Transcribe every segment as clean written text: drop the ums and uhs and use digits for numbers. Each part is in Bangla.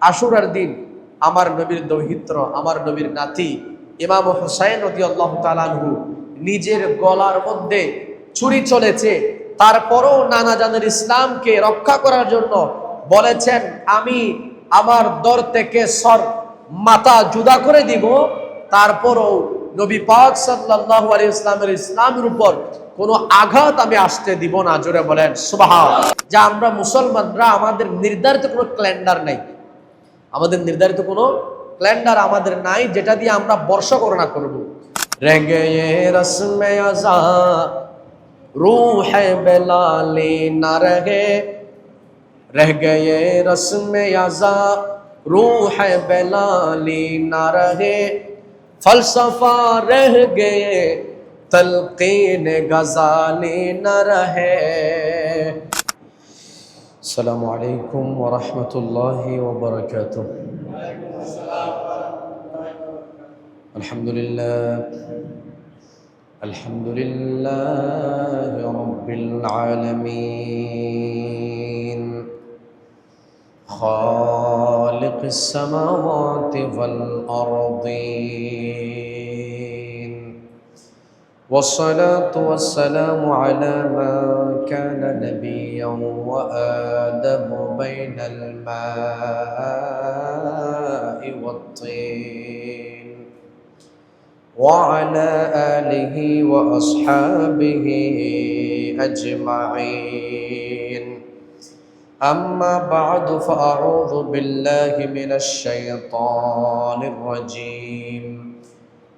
আশুরার দিন আমার নবীর দৌহিত্র, আমার নবীর নাতি ইমাম হুসাইন রাদিয়াল্লাহু তাআলা আনহু নিজের গলার মধ্যে ছুরি চলেছে, তারপরও নানা জানের ইসলামকে রক্ষা করার জন্য বলেছেন, আমি আমার দর থেকে মাথা জুদা করে দিব। তারপরও নবী পাক সাল্লাল্লাহু আলাইহি ওয়াসাল্লামের ইসলামের উপর কোনো আঘাত আমি আসতে দিব না। জোরে বলেন সুবহানাল্লাহ। যা আমরা মুসলমানরা, আমাদের নির্ধারিত কোনো ক্যালেন্ডার নাই, আমাদের নির্ধারিত কোনো ক্যালেন্ডার আমাদের নাই যেটা দিয়ে আমরা বর্ষ গণনা করব। রেগে রসমে আযা রূহে বেলালি না রহে, रह गए रस्म आज़ा रूह बेलाली ना रहे, फलसफा रह गए तलकीन गजाली न रहे। अस्सलामु अलैकुम व रहमतुल्लाहि व बरकातुहू। अल्हम्दुलिल्लाह रब्बिल आलमीन, खालिक़ अस्समावाति वल अर्दीन, वस्सलातु वस्सलामु अला मा काना नबिय्यन व आदमु बैनल माइ वत्तीन, व अला आलिहि व अस्हाबिहि अजमाइन। अम्मा बाद फ़अऊज़ु बिल्लाहि मिनश शैतानिर रजीम,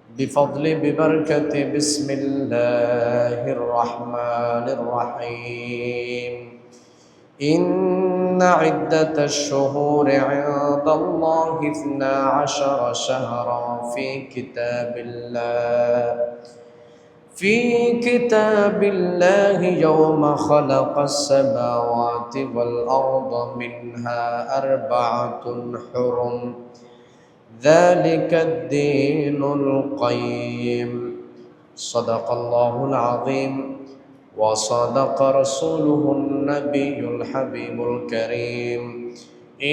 बिफ़ज़्लि बिबरकति बिस्मिल्लाहिर रहमानिर रहीम। इन्ना इद्दतश शुहूरि इंदल्लाहि इस्ना अशरा शहरन फ़ी किताबिल्लाहि यौम ख़लक़स समावाति वल अर्द मिन्हा अर्बअतुन हुरुम, ज़ालिकद दीनुल क़य्यिम। सदक़ल्लाहुल अज़ीम व सदक़ रसूलुहुन नबियुल हबीबुल करीम।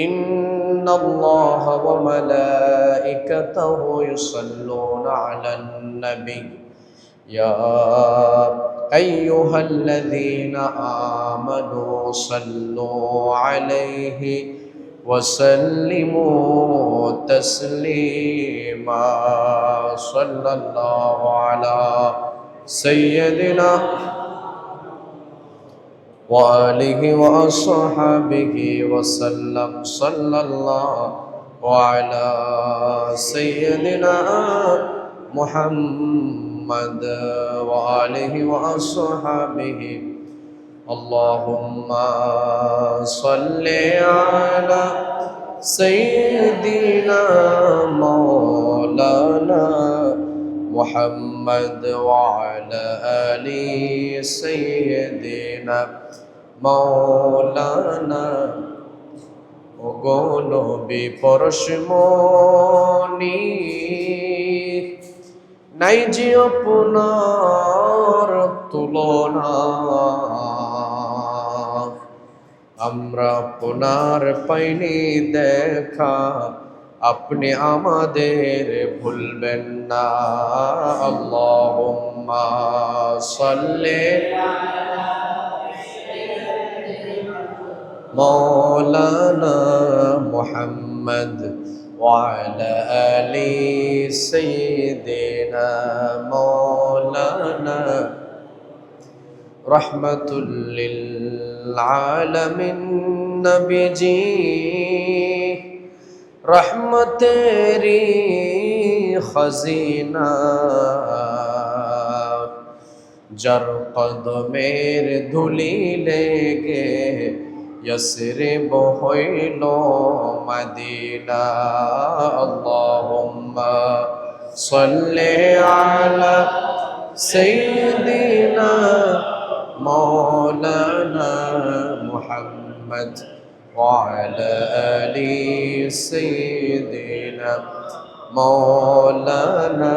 इन्नल्लाह व मलाइकतहु युसल्लूना अलन नबी, या अय्युहल्लज़ीना आमनू सल्लू अलैहि वसल्लिमू तस्लीमा। सल्लल्लाहु अला सय्यदिना व आलिहि व अस्हाबिहि वसल्लम। सल्लल्लाहु अला सय्यदिना मुहम्मद व आलिहि व अस्हाबिहि। अल्लाहुम्मा सल्लि अला सय्यिदिना मौलाना मुहम्मद व अला आलि सय्यिदिना मौलाना। ओगो नबी পরশমণি, নাই যে আপনার তুলনা, আমরা আপনার পাইনি দেখা, আপনি আমাদের ভুলবেন না। আল্লাহুম্মা সাল্লি মৌলানা মুহাম্মদ ওয়া আলা আলি সাইয়্যিদিনা মৌলানা। রহমাতুল লিল আলামিন নবীজি, রহমতেরি খজিনা, যার কদমের ধুলি লেগে यस्रिब হইল মদিনা। আল্লাহুম্মা সাল্লি আলা সাইয়্যিদিনা মাওলানা মুহাম্মদ ওয়া আলা আলি সাইয়্যিদিনা মাওলানা।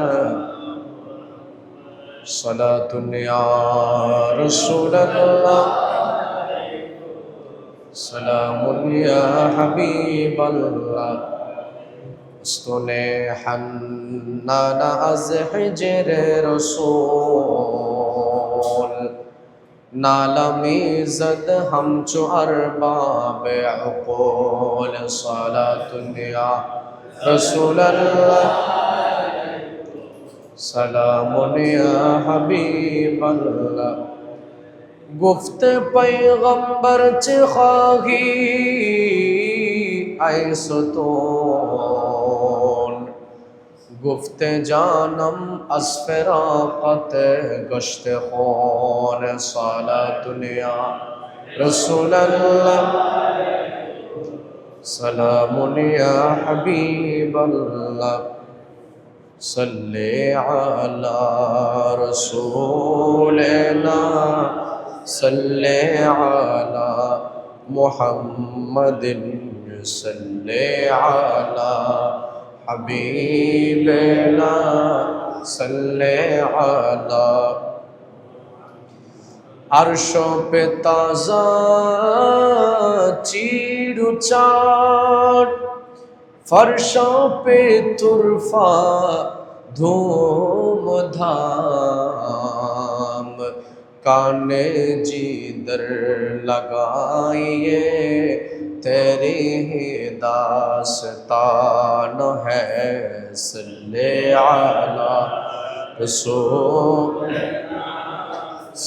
সালাতুন ইয়া রাসূলুল্লাহ সালামুন ইয়া হাবিবাল্লাহ উস্তনে হান্নান আজ হিজর রসূল নালামি জদ হামচো আরবাব উকুল সালাতুন ইয়া রাসূলুল্লাহ সালামুন ইয়া হাবিবাল্লাহ গুফত পয়গম্বর চে খাহি আইসতুন গুফত জানম আসফরাকত গশত খুন সালাতুন ইয়া রাসূলুল্লাহ সালামুন ইয়া হাবিবাল্লাহ صلی علی رسولنا صلی علی محمد صلی علی حبیبنا صلی علی عرش پہ تازہ چیر چاٹ फर्शों पे तुरफा धूम धाम काने जिधर लगाइए तेरी ही दास्तान है सल्ले अला रसूल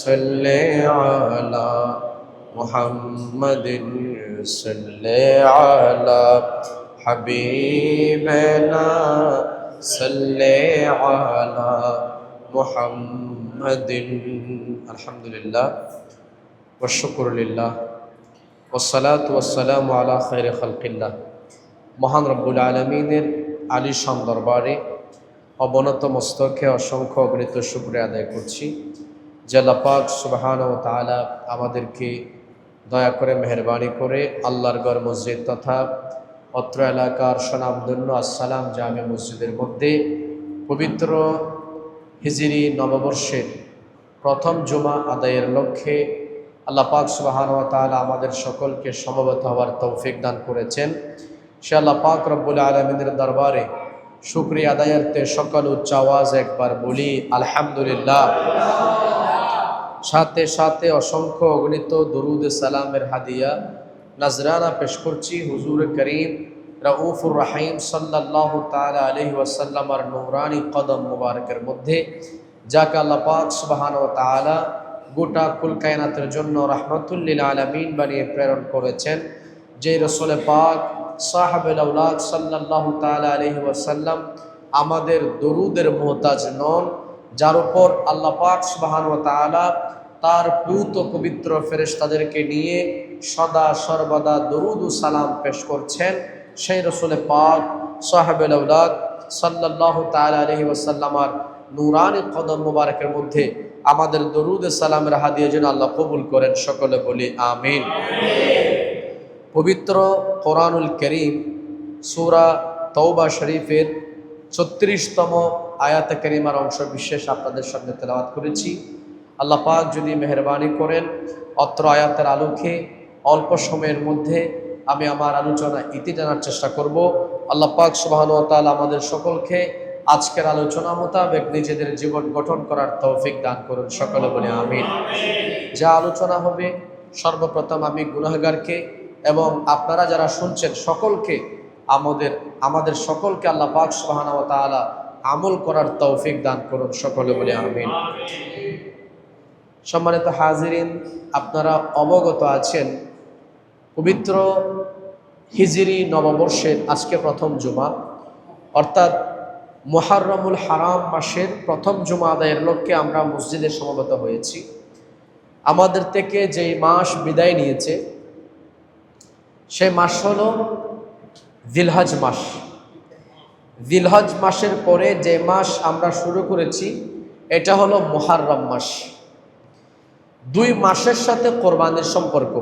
सल्ले अला मुहम्मदिन सल्ले अला हबीबना सल्ले अला मुहम्मदिन अल्हम्दुलिल्लाह वश्शुकुरुलिल्लाह वस्सलातु वस्सलामु अला खैरि खल्किल्लाह। মহান রব্বুল আলামিনের আলিশান দরবারে অবনত মস্তকে অসংখ্য অগণিত শুকরিয়া আদায় করছি যে আল্লাহ পাক সুবহানাহু ওয়া তাআলা আমাদেরকে দয়া করে মেহেরবানি করে আল্লাহর ঘর মসজিদ তথা অত্র এলাকার স্বনামধন্য আসসালাম জামে মসজিদের মধ্যে পবিত্র হিজরি নববর্ষের প্রথম জুমা আদায়ের লক্ষ্যে আল্লাহ পাক সুবহানাহু ওয়া তাআলা আমাদের সকলকে সমবেত হওয়ার তৌফিক দান করেছেন। সে আল্লাহ পাক রব্বুল আলামিনের দরবারে শুকরিয়া আদায়ার্থে সকল উচ্চ আওয়াজ একবার বলি আলহামদুলিল্লাহ। সাথে সাথে অসংখ্য অগণিত দরুদ সালামের হাদিয়া नजराना पेश करছি हुजूर करीम रऊफुर रहीम सल्लल्लाहु ताला अलैहि वसल्लम और नूरानी कदम मुबारकेर मध्य जाके आल्लाह पाक सुबहानाहु वा ताआला गोटा कुल कायनातेर जन्य रहमतुल लिल आलामीन बानिয়ে প্রেরণ করেছেন যে রাসূল পাক সাহাবে আওলাদ সাল্লাল্লাহু তাআলা আলাইহি ওয়াসাল্লাম আমাদের দরুদের মুহতাজ নন, যার উপর আল্লাহ পাক সুবহানাহু ওয়া তাআলা তার পূত পবিত্র ফেরেশতাদেরকে নিয়ে সদা সর্বদা দরুদ ও সালাম পেশ করছেন সেই রাসূল পাক সাহাবে আওলাদ সাল্লাল্লাহু তাআলা আলাইহি ওয়াসাল্লামের নূরানি কদম মুবারকের মধ্যে আমাদের দরুদ ও সালামের হাদিয়া যেন আল্লাহ কবুল করেন, সকলে বলি আমিন। পবিত্র কোরআনুল কারীম সূরা তওবা শরীফের ৩৬তম আয়াতে কারিমার অংশ বিশেষ আপনাদের সামনে তেলাওয়াত করেছি। আল্লাহ পাক যদি মেহেরবানি করেন অত্র আয়াতের আলোকে অল্প সময়ের মধ্যে আমি আমার আলোচনা ইতি টানার চেষ্টা করব। আল্লাহ পাক সুবহানাহু ওয়া তাআলা আমাদের সকলকে আজকের আলোচনা মোতাবেক নিজেদের জীবন গঠন করার তৌফিক দান করুন, সকলে বলি আমিন। যা আলোচনা হবে সর্বপ্রথম আমি গুনাহগারকে এবং আপনারা যারা শুনছেন সকলকে আমাদের সকলকে আল্লাহ পাক সুবহানাহু ওয়া তাআলা আমল করার তৌফিক দান করুন, সকলে বলি আমিন। সম্মানিত হাজিরিন, আপনারা অবগত আছেন পবিত্র হিজরি নববর্ষের আজকে প্রথম জুমা, অর্থাৎ মুহররমুল হারাম মাসের প্রথম জুমা আদায়ের লক্ষ্যে আমরা মসজিদে সমবেত হয়েছি। আমাদের থেকে যেই মাস বিদায় নিয়েছে সেই মাস হলো জিলহজ মাস। জিলহজ মাসের পরে যে মাস আমরা শুরু করেছি এটা হলো মুহররম মাস। দুই মাসের সাথে কোরবানির সম্পর্ক।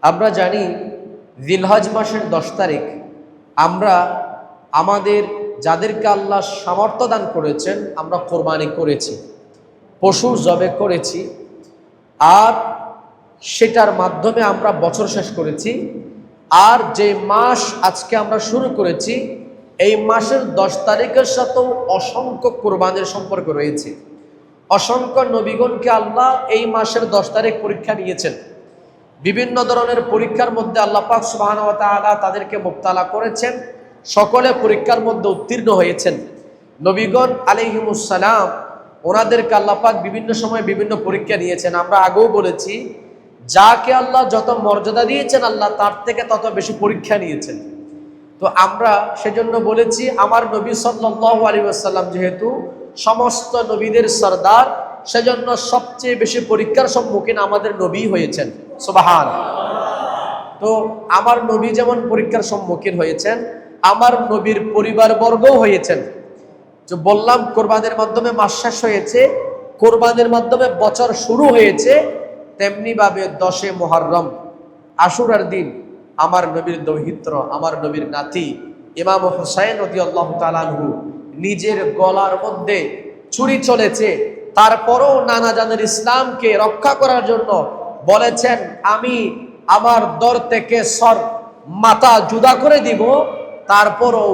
আমরা জানি জিলহজ মাসের 10 তারিখ আমরা আমাদের যাদেরকে আল্লাহ সামর্থ্য দান করেছেন আমরা কোরবানি করেছি, পশু জবে করেছি। আর সেটার মাধ্যমে আমরা বছর শেষ করেছি। আর যে মাস আজকে আমরা শুরু করেছি, এই মাসের 10 তারিখের সাথেও অসংখ্য কোরবানির সম্পর্ক রয়েছে। অসংখ্য নবীগণকে আল্লাহ এই মাসের 10 তারিখ পরীক্ষা নিয়েছেন। বিভিন্ন ধরনের পরীক্ষার মধ্যে আল্লাহ পাক সুবহানাহু ওয়া তাআলা তাদেরকে মুবতালা করেছেন, সকলে পরীক্ষার মধ্যে উত্তীর্ণ হয়েছেন। নবীগণ আলাইহিমুস সালাম, ওনাদেরকে আল্লাহ পাক বিভিন্ন সময় বিভিন্ন পরীক্ষা নিয়েছেন। আমরা আগেও বলেছি, যাকে আল্লাহ যত মর্যাদা দিয়েছেন, আল্লাহ তার থেকে তত বেশি পরীক্ষা নিয়েছেন। তো আমরা সেজন্য বলেছি, আমার নবী সাল্লাল্লাহু আলাইহি ওয়াসাল্লাম যেহেতু সমস্ত নবীদের সরদার, সেজন্য সবচেয়ে বেশি পরীক্ষার সম্মুখীন আমাদের নবী হয়েছেন। সুবহানাল্লাহ। তো আমার নবী যেমন পরীক্ষার সম্মুখীন হয়েছেন, আমার নবীর পরিবারবর্গও হয়েছেন। যে বললাম, কোরবানির মাধ্যমে মাস শেষ হয়েছে, কোরবানির মাধ্যমে বছর শুরু হয়েছে। তেমনি ভাবে 10 মুহররম আশুরার দিন আমার নবীর দৌহিত্র, আমার নবীর নাতি ইমাম হুসাইন রাদিয়াল্লাহু তাআলা আনহু নিজের গলার মধ্যে ছুরি চলেছে, তারপরও নানা জানের ইসলামকে রক্ষা করার জন্য বলেছেন, আমি আমার দর থেকে সর মাথা জুদা করে দিব। তারপরও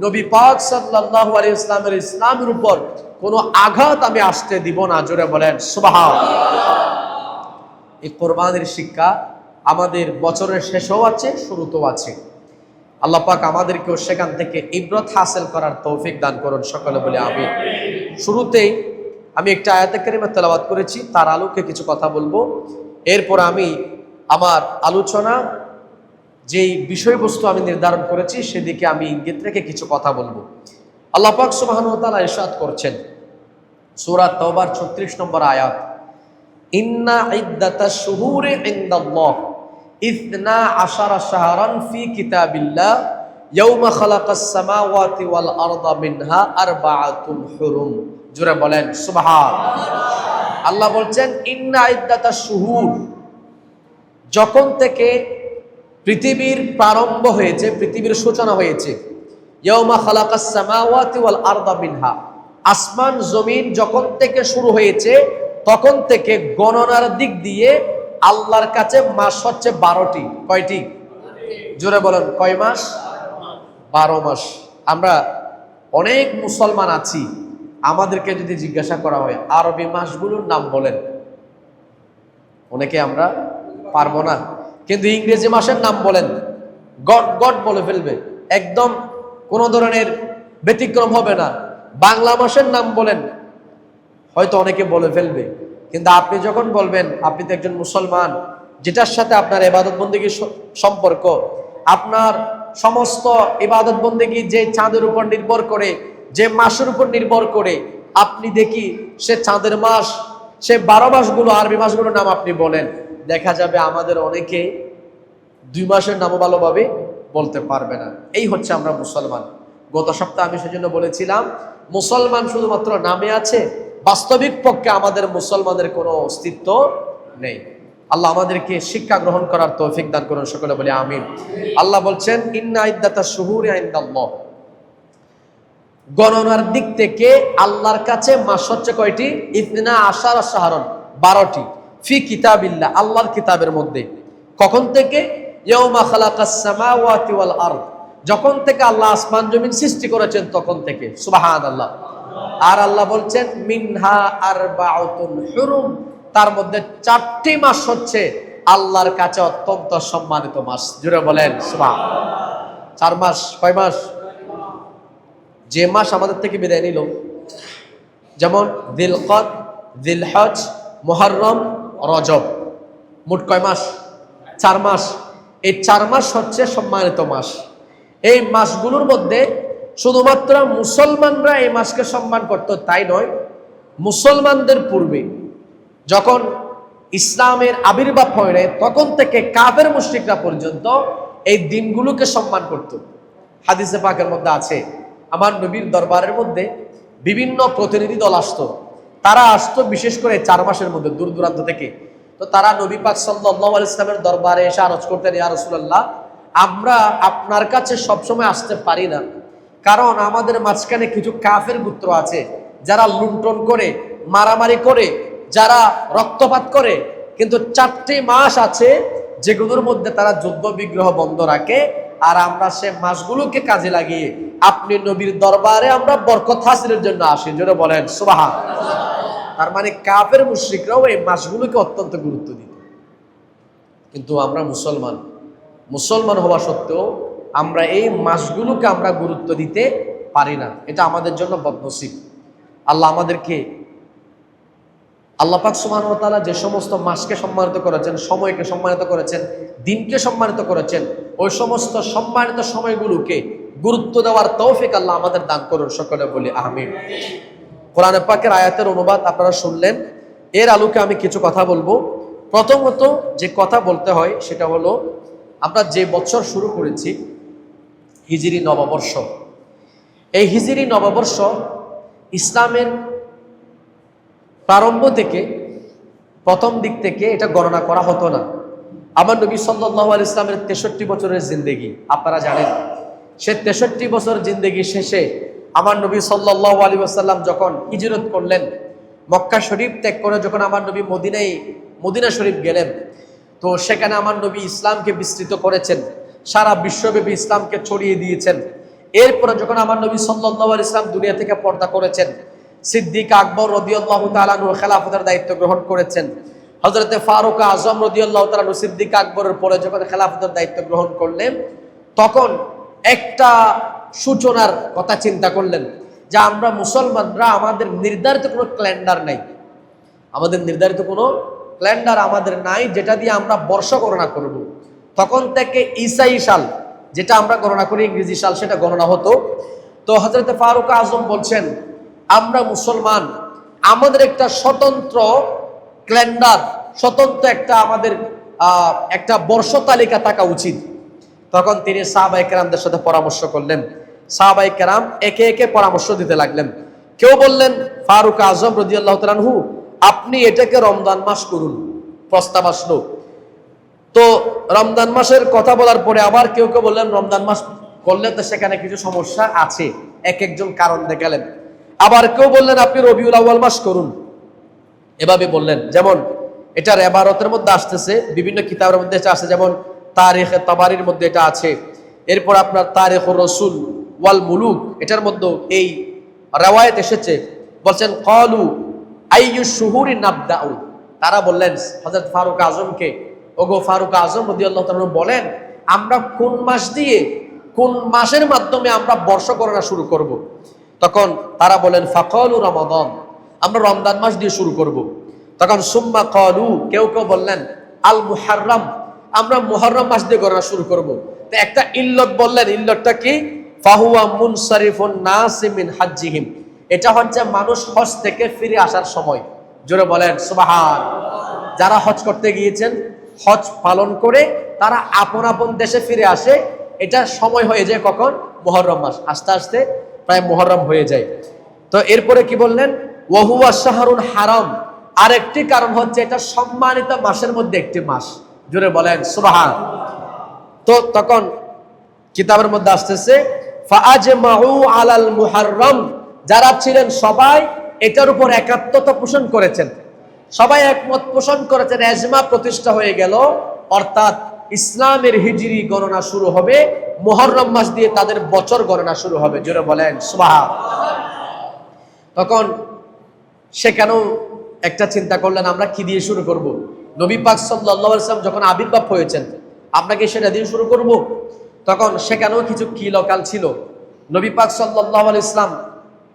নবী পাক সাল্লাল্লাহু আলাইহি ওয়াসাল্লামের ইসলামের উপর কোনো আঘাত আমি আসতে দিব না। জোরে বলেন সুবহানাল্লাহ। এই কোরবানির শিক্ষা আমাদের বছরের শেষেও আছে, শুরুতেও আছে। আল্লাহ পাক আমাদেরকেও সেখান থেকে ইবরত হাসিল করার তৌফিক দান করুন, সকলে বলে আমিন। শুরুতেই আমি একটা আয়াতে কারিমা তেলাওয়াত করেছি, তার আলোকে কিছু কথা বলবো। এরপর আমি আমার আলোচনা যেই বিষয়বস্তু আমি নির্ধারণ করেছি সেদিকে আমি ইঙ্গিত রেখে কিছু কথা বলবো। আল্লাহ পাক সুবহানাহু ওয়া তাআলা ইরশাদ করছেন সূরা তাওবার 36 নম্বর আয়াত, ইন্না ইদ্দাতাশ শুহুরি ইনদাল্লাহ 12 শাহরান ফি কিতাবিল্লাহ ইয়াওমা খালাকাস সামাওয়াতি ওয়াল আরদা মিনহা আরবাআতুন হুরুম। জোরে বলেন সুবহানাল্লাহ। আল্লাহ বলছেন, ইন্না ইদ্দাতাশ শুহুর, যখন থেকে পৃথিবীর প্রারম্ভ হয়েছে, পৃথিবীর সূচনা হয়েছে, ইয়াওমা খালাকাস সামাওয়াতি ওয়াল আরদা মিনহা, আসমান জমিন যখন থেকে শুরু হয়েছে তখন থেকে গণনার দিক দিয়ে আল্লাহর কাছে মাস হচ্ছে 12টি। কয়টি? জোরে বলেন, কয় মাস? 12 মাস। আমরা অনেক মুসলমান আছি, আমাদেরকে যদি জিজ্ঞাসা করা হয় আরবি মাসগুলোর নাম বলেন, অনেকে আমরা পারবো না। কিন্তু ইংরেজি মাসের নাম বলেন, গড গড বলে ফেলবে, একদম কোনো ধরনের ব্যতিক্রম হবে না। বাংলা মাসের নাম বলেন, হয়তো অনেকে বলে ফেলবে। কিন্তু আপনি যখন বলবেন, আপনি তো একজন মুসলমান, যেটার সাথে আপনার ইবাদত বন্দেগীর সম্পর্ক, আপনার সমস্ত ইবাদত বন্দেগী যে চাঁদের উপর নির্ভর করে, যে মাসের উপর নির্ভর করে, আপনি দেখি সে চাঁদের মাস, সে 12 মাসগুলো, আরবি মাসগুলোর নাম আপনি বলেন, দেখা যাবে আমাদের অনেকে 2 মাসের নামও ভালোভাবে বলতে পারবে না। এই হচ্ছে আমরা মুসলমান। গত সপ্তাহে আমি সেজন্য বলেছিলাম, মুসলমান শুধুমাত্র নামে আছে, বাস্তবিক পক্ষে আমাদের মুসলমানের কোনো অস্তিত্ব নেই। আল্লাহ আমাদেরকে শিক্ষা গ্রহণ করার তৌফিক দান করুন, সকলে বলে আমিন। আল্লাহ বলছেন, ইন্না ইদ্দাতাশ শুহুরি ইনদাল্লাহ, গণনার দিক থেকে আল্লাহর কাছে মাস হচ্ছে কয়টি? 12 শাহরান, 12টি, ফি কিতাবিল্লাহ, আল্লাহর কিতাবের মধ্যে। কখন থেকে? ইয়াওমা খালাকাস সামাওয়াতি ওয়াল আরদ, যখন থেকে আল্লাহ আসমান জমিন সৃষ্টি করেছেন তখন থেকে। সুবহানাল্লাহ। আর আল্লাহ বলছেন, মিনহা আরবাআতুন হুরুম, তার মধ্যে 4টি মাস হচ্ছে আল্লাহর কাছে অত্যন্ত সম্মানিত মাস। জুড়ে বলেন সুবহানাল্লাহ। 4 মাস। কয় মাস? যে মাস আমাদের থেকে বিদায় নিল, যেমন যিলকদ, যিলহজ, মুহররম, রজব, মোট কয় মাস? 4 মাস। এই 4 মাস হচ্ছে সম্মানিত মাস। এই মাসগুলোর মধ্যে শুধুমাত্র মুসলমানরা এই মাসকে সম্মান করত তাই নয়, মুসলমানদের পূর্বে যখন ইসলামের আবির্ভাব হয় তখন থেকে কাফের মুশরিকরা পর্যন্ত এই দিনগুলোকে সম্মান করত। হাদিসে পাকের মধ্যে আছে, আমার নবীর দরবারের মধ্যে বিভিন্ন প্রতিনিধি দল আসতো। তারা আসতো বিশেষ করে 4 মাসের মধ্যে দূর দূরান্ত থেকে। তো তারা নবী পাক সাল্লাল্লাহু আলাইহি ওয়াসাল্লামের দরবারে এসে আরজ করতেন, ইয়া রাসূলুল্লাহ, আমরা আপনার কাছে সবসময় আসতে পারি না, কারণ আমাদের মাঝখানে কিছু কাফের গোত্র আছে যারা লুণ্ঠন করে, মারামারি করে, যারা রক্তপাত করে, কিন্তু 4টি মাস আছে যেগুলোর মধ্যে তারা যুদ্ধ বিগ্রহ বন্ধ রাখে, আর আমরা সে মাসগুলোকে কাজে লাগিয়ে আপনি নবীর দরবারে আমরা বরকত হাসিলের জন্য আসি। জোরে বলেন সুবহানাল্লাহ। তার মানে কাফের মুশরিকরাও এই মাসগুলোকে অত্যন্ত গুরুত্ব দিত। কিন্তু আমরা মুসলমান হওয়া সত্ত্বেও আমরা এই মাসগুলোকে আমরা গুরুত্ব দিতে পারি না। এটা আমাদের জন্য বদনসিব। আল্লাহ আমাদেরকে, আল্লাহ পাক সুবহানাহু ওয়া তাআলা যে সমস্ত মাসকে সম্মানিত করেছেন, সময়কে সম্মানিত করেছেন, দিনকে সম্মানিত করেছেন, ওই সমস্ত সম্মানিত সময়গুলোকে গুরুত্ব দেওয়ার তৌফিক আল্লাহ আমাদের দান করুন। সকলে বলি আমিন। কোরআনে পাকের আয়াতের অনুবাদ আপনারা শুনলেন। এর আলোকে আমি কিছু কথা বলবো। প্রথমত যে কথা বলতে হয় সেটা হলো, আমরা যে বছর শুরু করেছি হিজরি নববর্ষ, এই হিজরি নববর্ষ ইসলামের প্রারম্ভ থেকে, প্রথম দিক থেকে এটা গণনা করা হতো না। আমার নবী সাল্লাল্লাহু আলাইহি ইসলামের 63 বছরের জিন্দেগি আপনারা জানেন। সে 63 বছর জিন্দেগি শেষে আমার নবী সাল্লাল্লাহু আলাইহি ওয়াসাল্লাম যখন হিজরত করলেন, মক্কা শরীফ ত্যাগ করে যখন আমার নবী মদিনা শরীফ গেলেন, তো সেখানে আমার নবী ইসলামকে বিস্তৃত করেছেন, সারা বিশ্বব্যাপী ইসলামকে ছড়িয়ে দিয়েছেন। এরপরে যখন আমার নবী সাল্লাল্লাহু আলাইহি ইসলাম দুনিয়া থেকে পর্দা করেছেন, সিদ্দিক আকবর রাদিয়াল্লাহু তাআলা আনহু খেলাফতের দায়িত্ব গ্রহণ করেছেন। হযরতে ফারুক আযম রাদিয়াল্লাহু তাআলা আনহু সিদ্দিক আকবরের পরে যখন খেলাফতের দায়িত্ব গ্রহণ করলেন, তখন একটা সূচনার কথা চিন্তা করলেন যে আমরা মুসলমানরা, আমাদের নির্ধারিত কোনো ক্যালেন্ডার নাই, আমাদের নির্ধারিত কোনো ক্যালেন্ডার আমাদের নাই যেটা দিয়ে আমরা বর্ষ গণনা করব। তখন থেকে ঈসাই সাল, যেটা আমরা গণনা করি ইংরেজি সাল, সেটা গণনা হতো। তো হযরতে ফারুক আযম বলছেন, আমরা মুসলমান, আমাদের একটা স্বতন্ত্র ক্যালেন্ডার, স্বতন্ত্র একটা আমাদের একটা বর্ষ তালিকা থাকা উচিত। তখন তিনি সাহাবায়ে কেরামদের সাথে পরামর্শ করলেন। সাহাবায়ে কেরাম একে একে পরামর্শ দিতে লাগলেন। কেউ বললেন, ফারুক আযম রাদিয়াল্লাহু তাআলা আনহু, আপনি এটাকে রমজান মাস করুন, প্রস্তাব আসলো। তো রমজান মাসের কথা বলার পরে আবার কেউ কেউ বললেন, রমজান মাস করলে তো সেখানে কিছু সমস্যা আছে, এক একজন কারণ দেখালেন। আবার কেউ বললেন, আপনি রবিউল আউয়াল মাস করুন, এভাবে বললেন। যেমন এটার ইবারতের মধ্যে আসতেছে, বিভিন্ন কিতাবের মধ্যে আছে, যেমন তারিখে তাবারির মধ্যে এটা আছে। এরপর আপনার তারিখুর রাসূল ওয়াল মুলুক, এটার মধ্যে এই রাওয়ায়াত এসেছে। বলছেন, ক্বালু আইয়ু শুহুরি নাবদাউ, তারা বললেন হযরত ফারুক আযমকে, ওগো ফারুক আযম রাদিয়াল্লাহু তাআলা বলেন, আমরা কোন মাস দিয়ে, কোন মাসের মাধ্যমে আমরা বর্ষ গণনা শুরু করব। তখন তারা বলেন, ফাকালু রমাদান, আমরা রমজান মাস দিয়ে শুরু করব। তখন সুম্মা ক্বালু, কেউ কেউ বললেন, আল মুহাররম, আমরা মুহররম মাস দিয়ে গণনা শুরু করব। তো একটা ইল্লত বললেন, ইল্লতটা কি? ফাহুয়া মুনসারিফুন নাস মিন হাজ্জিহিম, এটা হচ্ছে মানুষ হজ থেকে ফিরে আসার সময়। জোরে বলেন সুবহানাল্লাহ। যারা হজ করতে গিয়েছেন, হজ পালন করে তারা আপন আপন দেশে ফিরে আসে, এটা সময় হয়ে যায় কখন? মুহররম মাস। আস্তে আস্তে প্রায় মুহররম হয়ে যায়। তো এরপরে কি বললেন? ওয়াহুয়া শাহরুল হারাম, আরেকটি কারণ হচ্ছে এটা সম্মানিত মাসের মধ্যে একটি মাস। জোরে বলেন সুবহানাল্লাহ। তো তখন কিতাবের মধ্যে আসতেছে, ফাআজমাউ আলাল মুহররম, যারা ছিলেন সবাই এটার উপর একাত্মতা পোষণ করেছেন, সবাই একমত পোষণ করেছেন, এজমা প্রতিষ্ঠা হয়ে গেল। অর্থাৎ ইসলামের হিজরি গণনা শুরু হবে মুহররম মাস দিয়ে, তাদের বছর গণনা শুরু হবে। জোরে বলেন সুবহানাল্লাহ। তখন সেখানেও একটা চিন্তা করলেন, আমরা কি দিয়ে শুরু করব? নবী পাক সাল্লাল্লাহু আলাইহি ওয়াসাল্লাম যখন আবির্ভাব হয়েছেন, আমরা কি সেটা দিয়ে শুরু করব? তখন সেখানেও কিছু কিলকাল ছিল। নবী পাক সাল্লাল্লাহু আলাইহি ওয়াসাল্লাম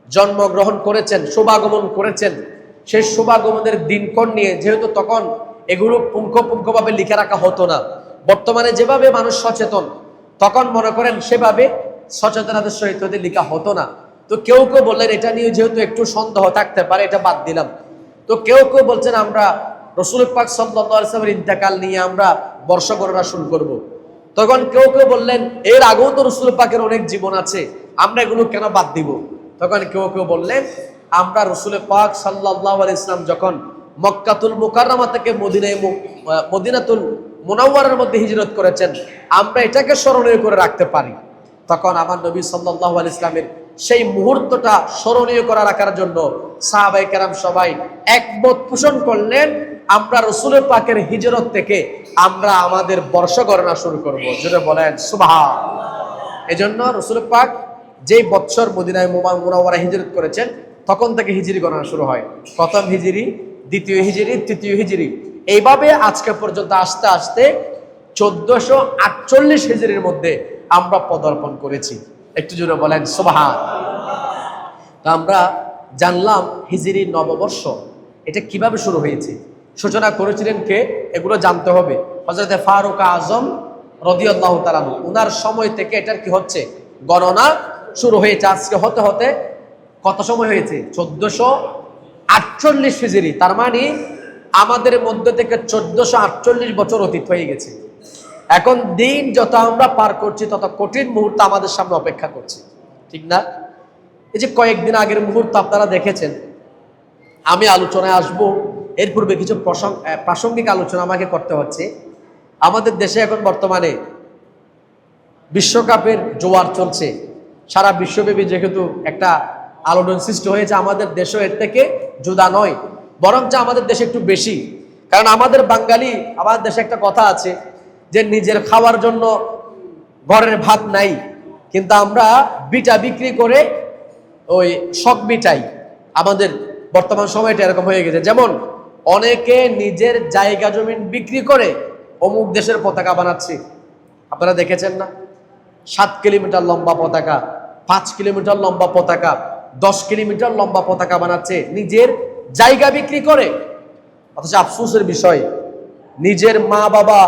জন্মগ্রহণ করেছেন, শুভাগমন করেছেন, সেই শুভাগমনের দিনক্ষণ নিয়ে, যেহেতু তখন এগুলো পুঙ্খানুপুঙ্খভাবে লিখে রাখা হতো না, বর্তমানে যেভাবে মানুষ সচেতন, তখন মনে করেন সেভাবে সচেতনতার সহিত লেখা হতো না। তো কেউ কেউ বললেন, এটা নিয়ে যেহেতু একটু সন্দেহ থাকতে পারে, এটা বাদ দিলাম। তো কেউ কেউ বলছেন, আমরা রাসূল পাক সাল্লাল্লাহু আলাইহি ওয়াসাল্লামের ইন্তেকাল নিয়ে আমরা বর্ষ গণনা শুরু করব। তখন কেউ কেউ বললেন, এর আগেও তো রাসূল পাকের অনেক জীবন আছে, আমরা এগুলো কেন বাদ দিব? তখন কেউ কেউ বললেন, আমরা রাসূল পাক সাল্লাল্লাহু আলাইহি ওয়াসাল্লাম যখন মক্কাতুল মুকাররমা থেকে মদিনাতুল মুনাওয়ারার মধ্যে হিজরত করেছেন, আমরা এটাকে স্মরণীয় করে রাখতে পারি। তখন আমার নবী সাল্লাল্লাহু আলাইহি ওয়াসাল্লামের সেই মুহূর্তটা স্মরণীয় করে রাখার জন্য সাহাবায়ে কেরাম সবাই একমত পোষণ করলেন, আমরা রাসূলের পাকের হিজরত থেকে আমরা আমাদের বর্ষ গণনা শুরু করব। যেটা বলেন সুবহানাল্লাহ। এজন্য রাসূলের পাক যেই বছর মদিনায় মুনাওয়ারা হিজরত করেছেন তখন থেকে হিজরি গণনা শুরু হয়। প্রথম হিজরি, দ্বিতীয় হিজরি, তৃতীয় হিজরি, এইভাবে আজকে পর্যন্ত আস্তে আস্তে 1448 হিজরির মধ্যে আমরা পদার্পণ করেছি। একটু জোরে বলেন সুবহানাল্লাহ। তো আমরা জানলাম হিজরি নববর্ষ এটা কিভাবে শুরু হয়েছে, সূচনা করেছিলেন কে, এগুলো জানতে হবে। হযরত ফারুক আজম রাদিয়াল্লাহু তাআলা উনার সময় থেকে এটার কি হচ্ছে গণনা শুরু হয়েছে। আজকে হতে হতে কত সময় হয়েছে? 1448 হিজরি। তার মানে আমাদের মধ্যে থেকে 1448 বছর অতীত হয়ে গেছে। এখন দিন যত আমরা পার করছি তত কঠিন মুহূর্ত আমাদের সামনে অপেক্ষা করছে, ঠিক না? এই যে কয়েকদিন আগের মুহূর্ত আপনারা দেখেছেন, আমি আলোচনায় আসব, এর পূর্বে কিছু প্রাসঙ্গিক আলোচনা আমাকে করতে হচ্ছে। আমাদের দেশে এখন বর্তমানে বিশ্বকাপের জোয়ার চলছে, সারা বিশ্বব্যাপী যেহেতু একটা আলোড়ন সৃষ্টি হয়েছে, আমাদের দেশও এর থেকে জুদা নয়, বরঞ্চ আমাদের দেশে একটু বেশি। কারণ আমাদের বাঙালি, আমাদের দেশে একটা কথা আছে যে নিজের খাওয়ার জন্য ঘরের ভাত নাই, কিন্তু আমরা বিটা বিক্রি করে ওই শখ বিটাই। আমাদের বর্তমান সময়টা এরকম হয়ে গেছে। যেমন অনেকে নিজের জায়গা জমিন বিক্রি করে অমুক দেশের পতাকা বানাচ্ছে, আপনারা দেখেছেন না? 7 কিলোমিটার লম্বা পতাকা, 5 কিলোমিটার লম্বা পতাকা, 10 কিলোমিটার লম্বা পতাকা বানাচ্ছে নিজের জায়গা বিক্রি করে। অথচ আফসোসের বিষয়, নিজের মা বাবা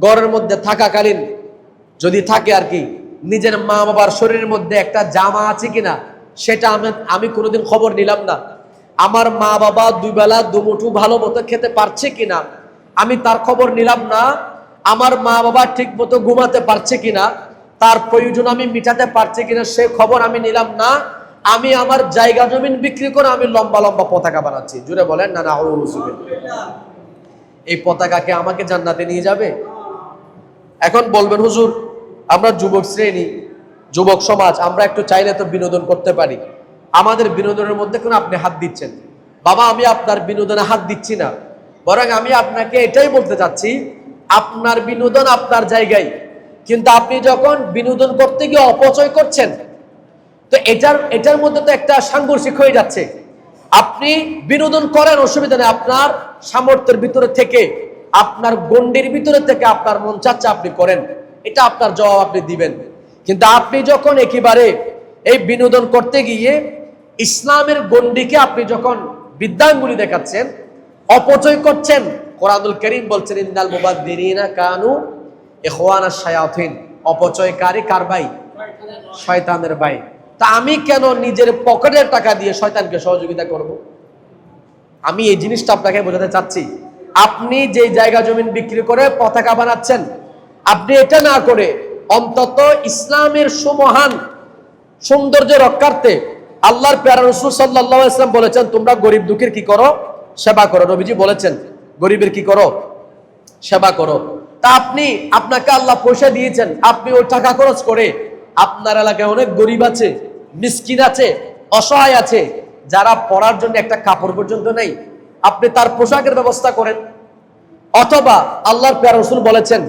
ঘরের মধ্যে থাকাকালীন যদি থাকে আর কি, নিজের মা বাবার শরীরের মধ্যে একটা জামা আছে কিনা সেটা আমি কোনোদিন খবর নিলাম না। আমার মা বাবা দুই বেলা দুমুঠু ভালো মতো খেতে পারছে কিনা আমি তার খবর নিলাম না। আমার মা বাবা ঠিক মতো ঘুমাতে পারছে কিনা, তার প্রয়োজন আমি মিটাতে পারছে কিনা সে খবর আমি নিলাম না। আমি আমার জায়গা জমিন বিক্রি করে আমি লম্বা লম্বা পতাকা বানাচ্ছি। জুড়ে বলেন না না। এই পতাকাকে আমাকে জান্নাতে নিয়ে যাবে? এখন বলবেন হুজুর আমরা যুবক শ্রেণী, যুবক সমাজ, আমরা একটু চাইলে তো বিনোদন করতে পারি, আমাদের বিনোদনের মধ্যে কোন আপনি হাত দিচ্ছেন? বাবা আমি আপনার বিনোদনে হাত দিচ্ছি না, বরং আমি আপনাকে এটাই বলতে চাচ্ছি আপনার বিনোদন আপনার জায়গায়, কিন্তু আপনি যখন বিনোদন করতে গিয়ে অপচয় করছেন তো এটার মধ্যে তো একটা সাংঘর্ষিক হয়ে যাচ্ছে। আপনি বিনোদন করেন, অসুবিধা নেই, আপনার সামর্থ্যের ভিতরে থেকে, আপনার গণ্ডির ভিতরে থেকে আপনার মন চাচ্ছে আপনি করেন, এটা আপনার জবাব আপনি দিবেন। কিন্তু আপনি যখন একেবারে এই বিনোদন করতে গিয়ে ইসলামের গণ্ডিকে আপনি যখন বিদ্যাঙ্গুলি দেখাচ্ছেন, অপচয় করছেন, কোরআনুল কারীম বলছেন ইন্নাল মুবাদদিরিনা কানু ইখওয়ানাশ শায়াতিন, অপচয়কারী কার ভাই? শয়তানের ভাই। তা আমি কেন নিজের পকেটের টাকা দিয়ে শয়তানকে সহযোগিতা করব? আমি এই জিনিসটা আপনাকে বোঝাতে চাচ্ছি। আপনি যে জায়গা জমিন বিক্রি করে পতাকা বানাচ্ছেন, আপনি এটা না করে অন্তত ইসলামের সুমহান সৌন্দর্য রক্ষার্থে আল্লাহর প্যারা রাসূল সাল্লাল্লাহু আলাইহি ওয়াসাল্লাম বলেছেন তোমরা গরিব দুঃখীর কি করো? সেবা করো। নবীজি বলেছেন গরিবের কি করো? সেবা করো। তা আপনাকে আল্লাহ পয়সা দিয়েছেন, আপনি ওই টাকা খরচ করে আপনার এলাকায় অনেক গরিব আছে, মিসকিন আছে, অসহায় আছে, যারা পরার জন্য একটা কাপড় পর্যন্ত নেই, আপনি তার পোশাকের ব্যবস্থা করেন। অথবা আল্লাহর প্যারা রাসূল বলেছেন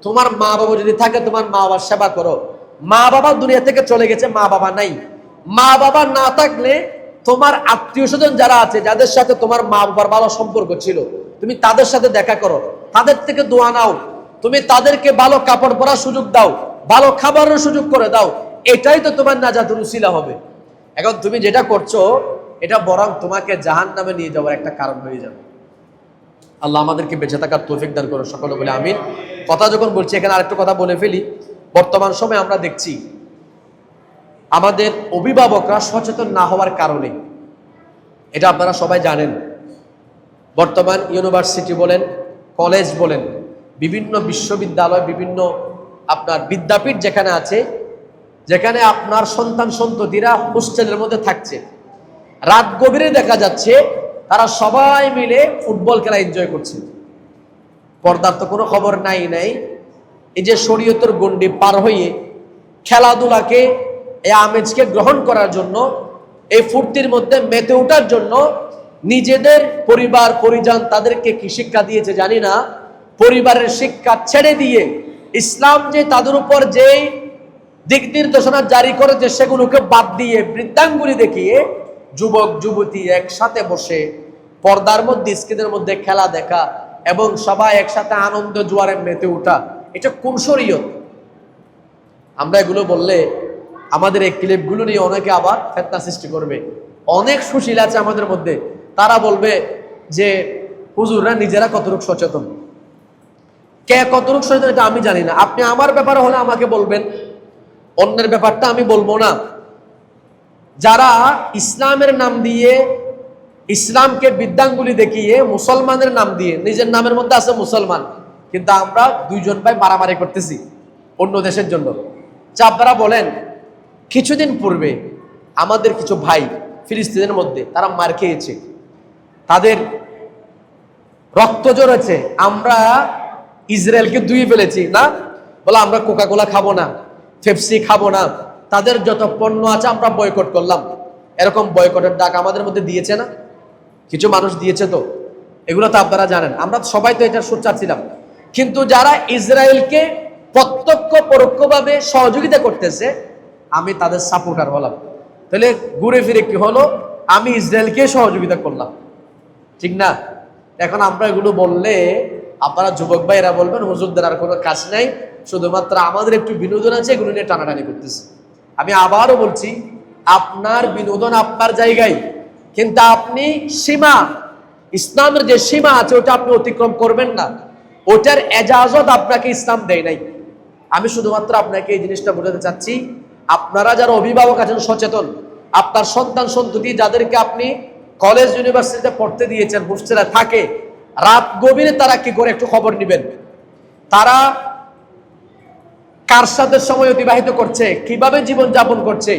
তোমার মা বাবা যদি থাকে তোমার মা বাবার সেবা করো। মা বাবা দুনিয়া থেকে চলে গেছে, মা বাবা নাই, মা বাবা না থাকলে তোমার আত্মীয় স্বজন যারা আছে, যাদের সাথে তোমার মা বাবার ভালো সম্পর্ক ছিল, তুমি তাদের সাথে দেখা করো, তাদের থেকে দোয়া নাও, তুমি তাদেরকে ভালো কাপড় পরার সুযোগ দাও, ভালো খাবারের সুযোগ করে দাও, এটাই তো তোমার নাজাতের উসিলা হবে। এখন তুমি যেটা করছো এটা বরং তোমাকে জাহান্নামে নিয়ে যাওয়ার একটা কারণ হয়ে যাবে। আল্লাহ আমাদেরকে বেঁচে থাকার তৌফিক দান করো, সকলে বলে আমিন। কথা যখন বলছি এখানে আরেকটু কথা বলে ফেলি। বর্তমান সময়ে আমরা দেখছি আমাদের অভিভাবকরা সচেতন না হওয়ার কারণে, এটা আপনারা সবাই জানেন, বর্তমান ইউনিভার্সিটি বলেন, কলেজ বলেন, বিভিন্ন বিশ্ববিদ্যালয়, বিভিন্ন আপনার বিদ্যাপীঠ যেখানে আছে, যেখানে আপনার সন্তান সন্ততিরা হোস্টেলের মধ্যে থাকছে, রাত গভীরে দেখা যাচ্ছে তারা সবাই মিলে ফুটবল খেলা এনজয় করছে। পর্দার তো কোনো খবর নাই। এই যে শরীয়তের গণ্ডি পার হয়ে খেলাধুলাকে, এই আমেজকে গ্রহণ করার জন্য, এই ফুর্তির মধ্যে মেতে ওঠার জন্য নিজেদের পরিবার পরিজন তাদেরকে কি শিক্ষা দিয়েছে জানি না, পরিবারের শিক্ষা ছেড়ে দিয়ে ইসলাম যে তাদের উপর যে দিক নির্দেশনা জারি করেছে সেগুলোকে বাদ দিয়ে বৃদ্ধাঙ্গুলি দেখিয়ে যুবক যুবতী একসাথে বসে পর্দার মধ্যে স্ক্রিনের মধ্যে খেলা দেখা এবং সবাই একসাথে আনন্দ জোয়ারে মেতে ওঠা, এটা কোন শরীয়ত? আমরা এগুলো বললে আমাদের এই ক্লিপগুলো নিয়ে অনেকে আবার ফিতনা সৃষ্টি করবে। অনেক সুশীল আছে আমাদের মধ্যে, তারা বলবে যে হুজুররা নিজেরা কতটুকু সচেতন, কে কতটুকু সচেতন এটা আমি জানি না। আপনি আমার ব্যাপারে হলে আমাকে বলবেন, অন্যের ব্যাপারটা আমি বলবো না। যারা ইসলামের নাম দিয়ে ইসলামকে বৃদ্ধাঙ্গুলি দেখিয়ে মুসলমানের নাম দিয়ে, নিজের নামের মধ্যে আছে মুসলমান, কিন্তু আমরা দুইজন ভাই মারামারি করতেছি অন্য দেশের জন্য। যা আপনারা বলেন, কিছুদিন পূর্বে আমাদের কিছু ভাই ফিলিস্তিনের মধ্যে তারা মার খেয়েছে, তাদের রক্ত জড়েছে, আমরা ইসরায়েলকে ধুয়ে ফেলেছি না, বলে আমরা কোকা কোলা খাবো না, পেপসি খাবো না, তাদের যত পণ্য আছে আমরা বয়কট করলাম। এরকম বয়কটের ডাক আমাদের মধ্যে দিয়েছে না? কিছু মানুষ দিয়েছে তো, এগুলো তো আপনারা জানেন। আমরা সবাই তো এটা সোচ্চার ছিলাম, কিন্তু যারা ইসরায়েলকে প্রত্যক্ষ পরোক্ষভাবে সহযোগিতা করতেছে আমি তাদের সাপোর্টার হলাম। তাহলে ঘুরে ফিরে কি হলো? আমি ইসরায়েলকে সহযোগিতা করলাম, ঠিক না? এখন আমরা এগুলো বললে আপনারা যুবক ভাইরা বলবেন হুজুরদের আর কোনো কাজ নাই, শুধুমাত্র আমাদের একটু বিনোদন আছে, এগুলো নিয়ে টানাটানি করতেছে। আমি আবারও বলছি, আপনার বিনোদন আপনার জায়গায়, কিন্তু আপনি সীমা, ইসলামের যে সীমা আছে ওটা আপনি অতিক্রম করবেন না। ওটার এজাজত আপনাকে ইসলাম দেয় নাই। আমি শুধুমাত্র আপনাকে এই জিনিসটা বোঝাতে চাচ্ছি, আপনারা যারা অভিভাবক আছেন সচেতন, আপনার সন্তান সন্ততি যাদেরকে আপনি কলেজ ইউনিভার্সিটিতে পড়তে দিয়েছেন, হোস্টেলে থাকে, রাত গভীরে তারা কি করে একটু খবর নেবেন, তারা কার সাথে সময় অতিবাহিত করছে, কিভাবে জীবন যাপন করছে,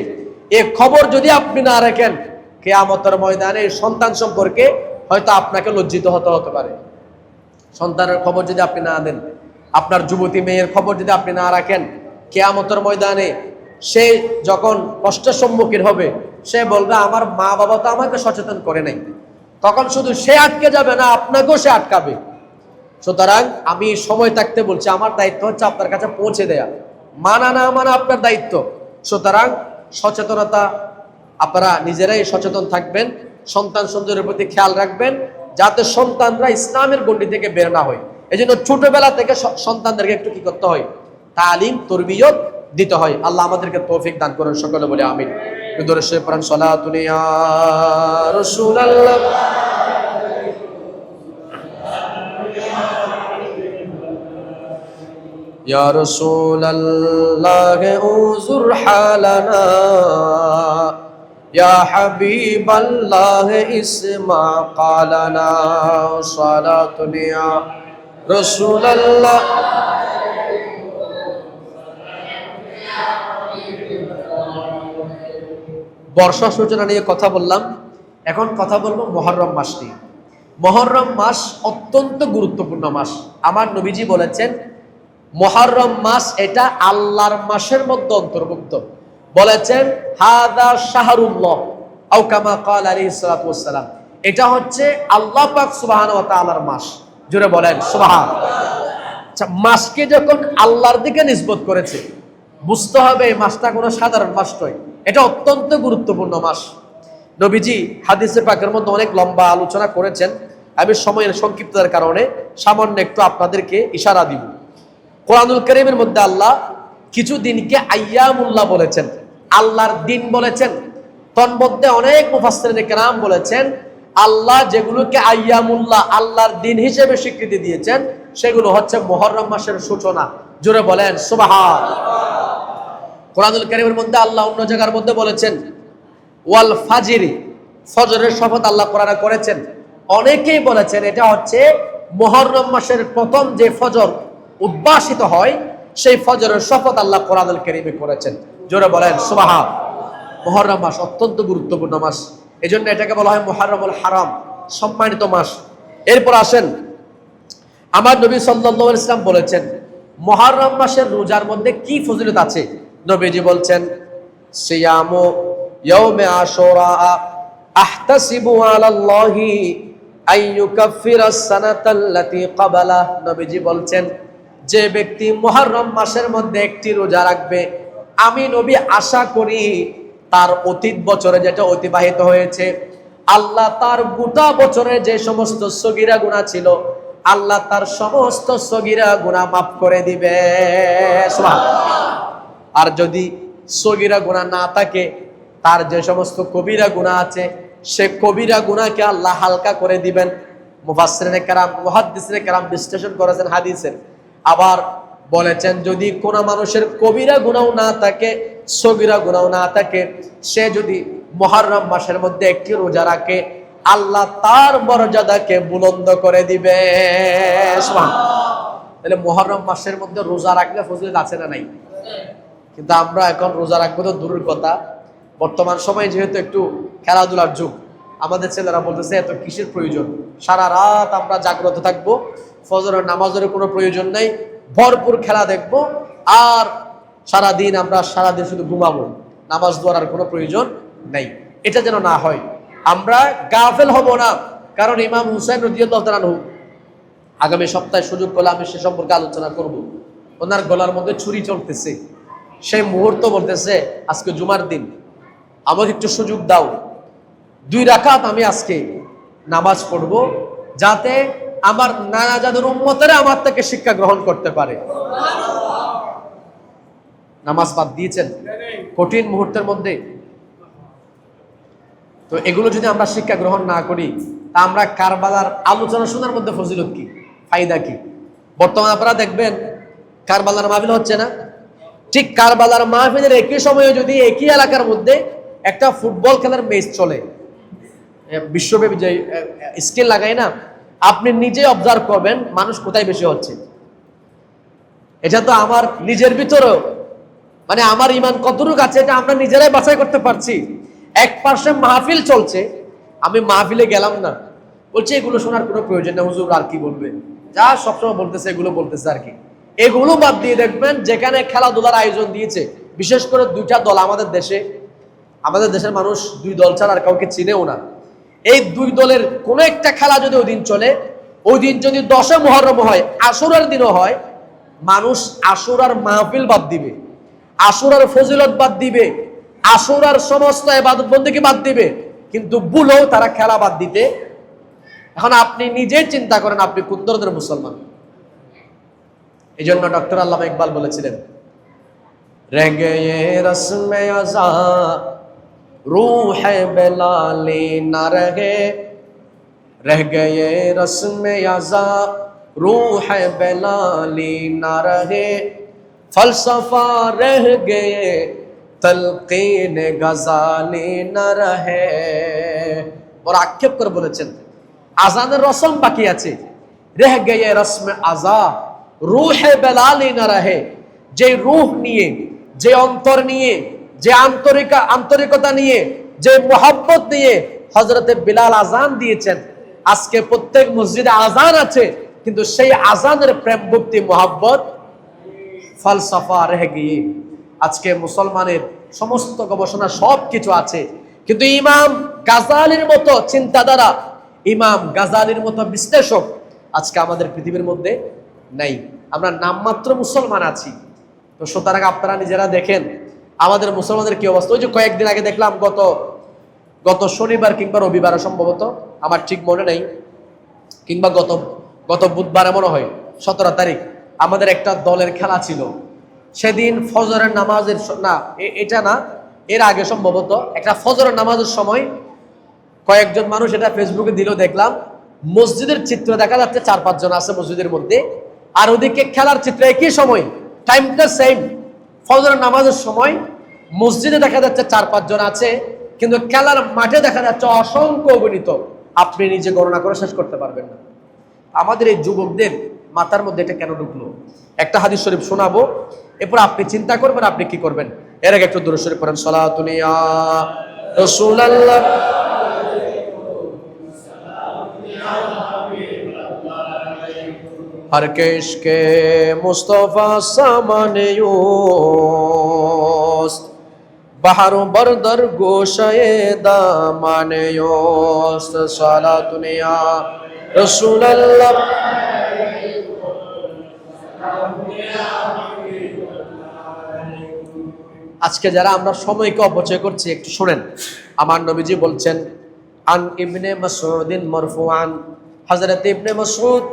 এ খবর যদি আপনি না রাখেন, কিয়ামতের ময়দানে সন্তান সম্পর্কে হয়তো আপনাকে লজ্জিত হতে পারে। সন্তানের খবর যদি আপনি না দেন, আপনার যুবতী মেয়ের খবর যদি আপনি না রাখেন, কিয়ামতের ময়দানে সে যখন কষ্টের সম্মুখীন হবে, সে বলবে আমার মা বাবা তো আমাকে সচেতন করে নাই। তখন শুধু সে আটকে যাবে না, আপনাকেও সে আটকাবে। সুতরাং আমি সময় থাকতে বলছি, আমার দায়িত্ব হচ্ছে আপনার কাছে পৌঁছে দেয়া, মানা না মানা আপনার দায়িত্ব। সুতরাং সচেতনতা, আপনারা নিজেরাই সচেতন থাকবেন, সন্তান সন্ততির প্রতি খেয়াল রাখবেন, যাতে সন্তানরা ইসলামের গণ্ডি থেকে বের না হয়। এই জন্য ছোটবেলা থেকে সন্তানদেরকে একটু কি করতে হয়, তালিম তরবিয়ত দিতে হয়। আল্লাহ আমাদেরকে তৌফিক দান করেন, সকলে বলে আমিন। দরুদ পড়েন, সালাতুন ইয়া রাসূলুল্লাহ, ইয়া রাসূলুল্লাহ উযুর হালানা, ইয়া হাবিবাল্লাহ ইসমা কালানা, সালাতুন ইয়া রাসূলুল্লাহ। বর্ষা সূচনা নিয়ে কথা বললাম, এখন কথা বলবো মুহররম মাস নিয়ে। মুহররম মাস অত্যন্ত গুরুত্বপূর্ণ মাস। আমার নবীজি বলেছেন মুহররম মাস এটা আল্লাহর মাসের মধ্যে অন্তর্ভুক্ত। বলেছেন হাদা শাহরুল্লাহ আও কামা ক্বালা আলাইহিস সালাতু ওয়াস সালাম, এটা হচ্ছে আল্লাহ পাক সুবহানাহু ওয়া তাআলার মাস। জোরে বলেন সুবহানাল্লাহ। আচ্ছা, মাসকে যখন আল্লাহর দিকে নিসবত করেছে, বুঝতে হবে এই মাসটা কোনো সাধারণ মাস নয়, এটা অত্যন্ত গুরুত্বপূর্ণ মাস। নবীজি হাদিসে পাকের মধ্যে অনেক লম্বা আলোচনা করেছেন, আমি সময়ের সংক্ষিপ্ততার কারণে সামান্য একটু আপনাদেরকে ইশারা দিব। কোরআনুল কারীমের মধ্যে আল্লাহ কিছু দিনকে আইয়ামুল্লাহ বলেছেন, আল্লাহর দিন বলেছেন। তন্মধ্যে অনেক মুফাসসিরিনে কেরাম বলেছেন আল্লাহ যেগুলোকে আইয়ামুল্লাহ আল্লাহর দিন হিসেবে স্বীকৃতি দিয়েছেন সেগুলো হচ্ছে মুহররম মাসের সূচনা। জোরে বলেন সুবহানাল্লাহ। কোরআনুল কারীমের মধ্যে আল্লাহ অন্য জায়গার মধ্যে বলেছেন ওয়াল ফাজরি, ফজরের শপথ আল্লাহ কোরআনে করেছেন। অনেকেই বলেছেন এটা হচ্ছে মুহররম মাসের প্রথম যে ফজর উদ্ভাসিত হয় সেই ফজরের শপথ আল্লাহ কোরআনুল কারীমে করেছেন। জোরে বলেন সুবহানাল্লাহ। মুহররম মাস অত্যন্ত গুরুত্বপূর্ণ মাস, এজন্য এটাকে বলা হয় মুহররমুল হারাম, সম্মানিত মাস। এরপর আসেন, আমার নবী সাল্লাল্লাহু আলাইহি ওয়াসাল্লাম বলেছেন মুহররম মাসের রোজার মধ্যে কি ফজিলত আছে। নবীজি বলছেন সিয়ামু ইয়াউমে আশুরা আহতাসিবু আলাল্লাহি আইয়ুকাফিরাস সানাতাল্লাতী ক্বাবালা। নবীজি বলছেন, যে ব্যক্তি মুহররম মাসের মধ্যে একটি রোজা রাখবে, আমি নবী আশা করি তার অতীত বছরে যেটা অতিবাহিত হয়েছে, আল্লাহ তার গোটা বছরে যে সমস্ত সগীরা গুনাহ ছিল, আল্লাহ তার সমস্ত সগীরা গুনাহ মাফ করে দিবে। সুবহানাল্লাহ। আর যদি সগীরা গুনাহ না থাকে, তার যে সমস্ত কবিরা গুনাহ আছে, সে কবিরা গুনাহকে আল্লাহ হালকা করে দিবেন। মুফাসসিরিনে কেরাম, মুহাদ্দিসিনে কেরাম বিশ্লেষণ করেছেন হাদিসের। আবার বলেছেন, যদি কোন মানুষের কবিরা গুনাহ না থাকে, সগীরা গুনাহ না থাকে, সে যদি মুহররম মাসের মধ্যে একটি রোজা রাখে, আল্লাহ তার মর্যাদাকে বুলন্দ করে দিবে। সুবহানাল্লাহ। তাহলে মুহররম মাসের মধ্যে রোজা রাখলে ফজিলত আছে না নাই? কিন্তু আমরা এখন রোজা রাখবো তো দূরের কথা, বর্তমান সময়ে যেহেতু একটু খেলাধুলার যুগ, আমাদের ছেলেরা বলতেছে এত কিসের প্রয়োজন, সারা রাত আমরা জাগ্রত থাকবো, ফজরের নামাজের কোনো প্রয়োজন নাই, ভরপুর খেলা দেখবো, আর সারাদিন আমরা সারাদিন শুধু ঘুমাবো, নামাজ দোয়ার আর কোনো প্রয়োজন নেই। এটা যেন না হয়, আমরা গাফেল হব না। কারণ ইমাম হুসাইন রাদিয়াল্লাহু তাআলা আনহু, আগামী সপ্তাহে সুযোগ পেলে আমি সে সম্পর্কে আলোচনা করব। ওনার গলার মধ্যে ছুরি চলতেছে, সেই মুহূর্ত বলতেছে, আজকে জুমার দিন, আমাকে একটু সুযোগ দাও, 2 রাকাত আমি আজকে নামাজ পড়ব, যাতে আমার নানা জাদের উম্মতেরা আমার থেকে শিক্ষা গ্রহণ করতে পারে। নামাজ বাদ দিয়েছেন কঠিন মুহূর্তের মধ্যে। তো এগুলো যদি আমরা শিক্ষা গ্রহণ না করি, তা আমরা কারবালার আলোচনা শোনার মধ্যে ফজিলত কি, ফায়দা কি? বর্তমানে আপনারা দেখবেন কারবালার মাহফিল হচ্ছে না? ঠিক কারবালার মাহফিলের একই সময়ে যদি একই এলাকার মধ্যে একটা ফুটবল খেলার ম্যাচ চলে, বিশ্বব্যাপী যে স্কেল লাগায় না, আপনি নিজে অবজার্ভ করবেন মানুষ কোথায় বেশি হচ্ছে। এটা তো আমার নিজের ভিতরেও, মানে আমার ইমান কতটুকু আছে এটা আমরা নিজেরাই বাছাই করতে পারছি। এক পাশে মাহফিল চলছে, আমি মাহফিলে গেলাম না, বলছে এগুলো শোনার কোনো প্রয়োজন নেই, হুজুর আর কি বলবে, যা সবসময় বলতেছে এগুলো বলতেছে আর কি। এগুলো বাদ দিয়ে দেখবেন যেখানে খেলাধুলার আয়োজন দিয়েছে, বিশেষ করে 2টা দল আমাদের দেশে, আমাদের দেশের মানুষ 2 দল ছাড়া আর কাউকে চিনেও না। এই 2 দলের কোনো একটা খেলা যদি ওই দিন চলে, ওই দিন যদি 10 মুহররম হয়, আশুরার দিনও হয়, মানুষ আশুরার মাহফিল বাদ দিবে, আশুরার ফজিলত বাদ দিবে, আশুরার সমস্ত ইবাদত বন্দেগী বাদ দিবে, কিন্তু ভুলেও তারা খেলা বাদ দিতে। এখন আপনি নিজেই চিন্তা করেন আপনি কোন ধরনের মুসলমান। এই জন্য ডক্টর আল্লামা ইকবাল বলেছিলেন, রেগে রসমে আযা রূহে বেলালি না রহে, রহ গয়ে রসমে আযা রূহে বেলালি না রহে, ফলসফা রহ গয়ে তলকিন গজালি না রহে। ওরা আক্ষেপ করে বলেছেন আজানের রসম বাকি আছে, রহ গয়ে রসমে আযা রূহে বেলালি না রহে। যে রূহ নিয়ে, যে অন্তর নিয়ে, যে আন্তরিকতা নিয়ে, যে মোহাব্বত নিয়ে হযরতে বিলাল আজান দিয়েছেন, আজকে প্রত্যেক মসজিদে আজান আছে, কিন্তু সেই আজানের প্রেম ভক্তি মোহাব্বত ফলসফা রহে গিয়ে। আজকে মুসলমানের সমস্ত গবেষণা সব কিছু আছে, কিন্তু ইমাম গাজালির মতো চিন্তাধারা, ইমাম গাজালির মতো বিশ্লেষক আজকে আমাদের পৃথিবীর মধ্যে নাই। আমরা নামমাত্র মুসলমান আছি। তো সুতরাং আপনারা নিজেরা দেখেন আমাদের মুসলমানদের কি অবস্থা। ওই যে কয়েকদিন আগে দেখলাম, গত শনিবার কিংবা রবিবার সম্ভবত, আমার ঠিক মনে নেই, কিংবা গত বুধবার মনে হয় 17 তারিখ, আমাদের একটা দলের খেলা ছিল। সেদিন ফজরের নামাজের না, এটা না, এর আগে সম্ভবত একটা ফজরের নামাজের সময় কয়েকজন মানুষ এটা ফেসবুকে দিল, দেখলাম মসজিদের চিত্র দেখা যাচ্ছে 4-5 জন আছে মসজিদের মধ্যে, আর ওদিকে খেলার চিত্র একই সময়, টাইমটা সেম, ফজরের নামাজের সময় মসজিদে দেখা যাচ্ছে 4-5 জন আছে, কিন্তু খেলার মাঠে দেখা যাচ্ছে অসংখ্য অগণিত। আপনি নিজে গণনা করে শেষ করতে পারবেন না। আমাদের এই যুবকদের মাথার মধ্যে এটা কেন ঢুকলো? একটা হাদিস শরীফ শোনাবো, এরপর আপনি চিন্তা করবেন আপনি কি করবেন। এর আগে একটু দুরূদ শরীফ পড়েন, সালাতুন ইয়া রাসূলুল্লাহ। हर के इश्क़े मुस्तफ़ा सामने यूस्त বাহারো বরদর গোশায়ে দামানে ইউস সালাতুন ইয়া রাসূলুল্লাহ। আজকে যারা আমরা সময়কে অপচয় করছি একটু শুনেন। আমার নবীজি বলছেন, আন ইবনে মাসউদিন মারফুআন, হযরত ইবনে মাসউদ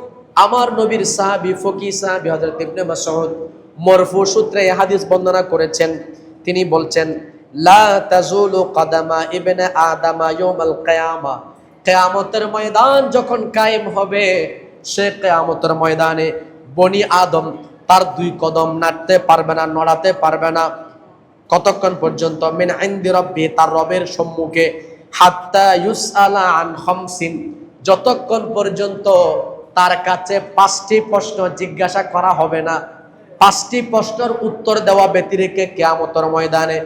আমার নবীর সাহাবী, ফকি সাহাবী হযরত ইবনে মাসউদ মারফু সূত্রে এই হাদিস বর্ণনা করেছেন। তিনি বলছেন, লা তাজুলু কদামা ইবনে আদামা ইয়াউমাল কিয়ামা, কিয়ামতের ময়দান যখন কায়েম হবে, সে কিয়ামতের ময়দানে বনি আদম তার দুই কদম নাড়তে পারবে না, নড়াতে পারবে না। কতক্ষণ পর্যন্ত? মিন ইনদি রাব্বি, তার রবের সম্মুখে, হাত্তা ইউসআলা আন খামসিন, যতক্ষণ পর্যন্ত তার কাছে 5টি প্রশ্ন জিজ্ঞাসা করা হবে না। 5টি প্রশ্নের উত্তর দেওয়া ব্যতিরেকে কিয়ামতের ময়দানে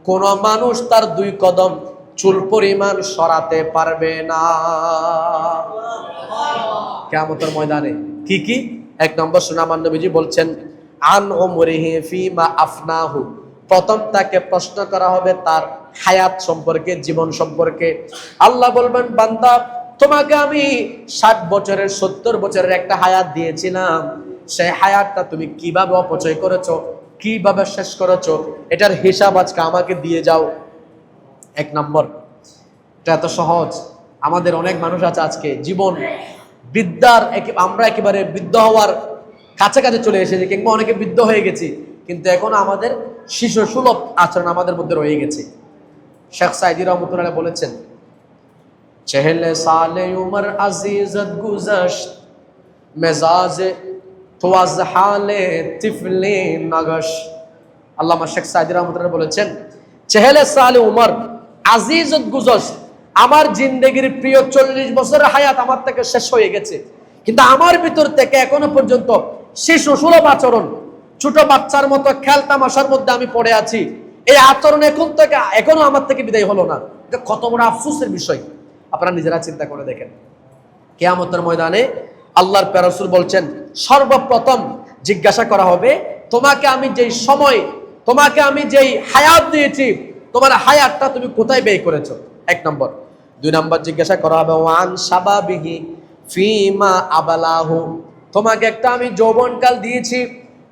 কোন মানুষ তার দুই কদম চুল পরিমাণ সরাতে পারবে না কিয়ামতের ময়দানে। কি কি? 1 নম্বর শুনে আমার নবীজি বলছেন, আন উমরিহি ফিমা আফনাহু, প্রথম তাকে প্রশ্ন করা হবে তার হায়াত সম্পর্কে, জীবন সম্পর্কে। আল্লাহ বলবেন, বান্দা তোমাকে আমি 60 বছরের 70 বছরের একটা হায়াত দিয়েছিলাম, সেই হায়াতটা তুমি কিভাবে অপচয় করেছো, কিভাবে শেষ করেছো, এটার হিসাব আজকে আমাকে দিয়ে যাও। 1 নম্বর। এটা এত সহজ। আমাদের অনেক মানুষ আছে আজকে জীবন বৃদ্ধার, আমরা একেবারে বৃদ্ধ হওয়ার কাছাকাছি চলে এসেছি, কিংবা অনেকে বৃদ্ধ হয়ে গেছি, কিন্তু এখন আমাদের শিশু সুলভ আচরণ আমাদের মধ্যে রয়ে গেছে। শেখ সাইদি রহমতুল্লাহ বলেছেন, চেহলে সালে উমর আজিজত গুজাশত, মেজাজে তোয়াজ হালে তিফলে নাগশ। আল্লামা শেখ সাইদি রহমতুল্লাহ বলেছেন, চেহলে সালে উমর আজিজত গুজাশত, আমার জিন্দেগির প্রিয় 40 বছরের হায়াত আমার থেকে শেষ হয়ে গেছে, কিন্তু আমার ভিতর থেকে এখনো পর্যন্ত শিশু সুলভ আচরণ, ছোট বাচ্চার মতো খেল তামাশার মধ্যে আমি পড়ে আছি। এই আচরণ এখনো আমার থেকে বিদায় হলো না। এটা কত বড় আফসোসের বিষয়, আপনারা নিজেরা চিন্তা করে দেখেন। কিয়ামতের ময়দানে আল্লাহর রাসূল বলছেন, সর্বপ্রথম জিজ্ঞাসা করা হবে, তোমাকে আমি যেই সময়, তোমাকে আমি যেই হায়াত দিয়েছি, তোমার হায়াতটা তুমি কোথায় ব্যয় করেছো? 1 নম্বর। 2 নম্বর জিজ্ঞাসা করা হবে, ওয়ান শাবাবিহি ফিমা আবালাহু, তোমাকে একটা আমি যৌবনকাল দিয়েছি,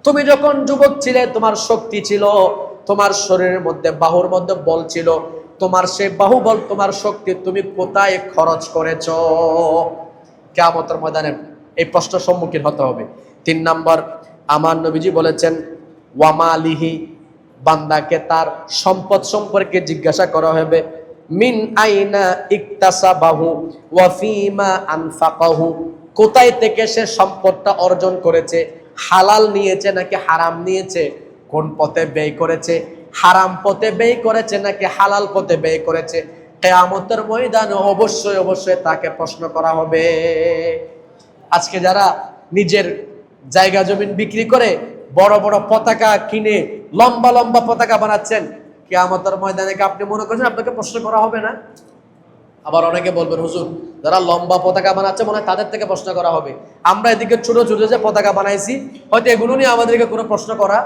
তুমি যখন যুবক ছিলে, তোমার শক্তি ছিল, তোমার শরীরের মধ্যে, বাহুর মধ্যে বল ছিল, তোমার সেই বাহুবল, তোমার শক্তি তুমি কোথায় খরচ করেছো? কিয়ামতের ময়দানে এই প্রশ্নের সম্মুখীন হতে হবে। 3 নম্বর, আমার নবীজি বলেছেন, ওয়ামালিহি, বান্দাকে তার সম্পদ সম্পর্কে জিজ্ঞাসা করা হবে। মিন আইনা ইকতাসাবাহু ওয়া ফিমা আনফাকাহু, কোথায় থেকে সে সম্পদটা অর্জন করেছে, হালাল নিয়েছে নাকি হারাম নিয়েছে, কোন পথে ব্যয় করেছে, হারাম পথে ব্যয় করেছে নাকি হালাল পথে ব্যয় করেছে। কিয়ামতের ময়দানে অবশ্যই অবশ্যই তাকে প্রশ্ন করা হবে। আজকে যারা নিজের জায়গা জমিন বিক্রি করে বড় বড় পতাকা কিনে লম্বা লম্বা পতাকা বানাচ্ছেন, কিয়ামতের ময়দানে আপনি মনে করছেন আপনাকে প্রশ্ন করা হবে না? আবার অনেকে বলবেন, হুজুর যারা লম্বা পতাকা বানাচ্ছে মনে হয় তাদের থেকে প্রশ্ন করা হবে, আমরা এদিকে ছোট ছোট যে পতাকা বানাইছি, হয়তো এগুলো নিয়ে আমাদেরকে কোনো প্রশ্ন করা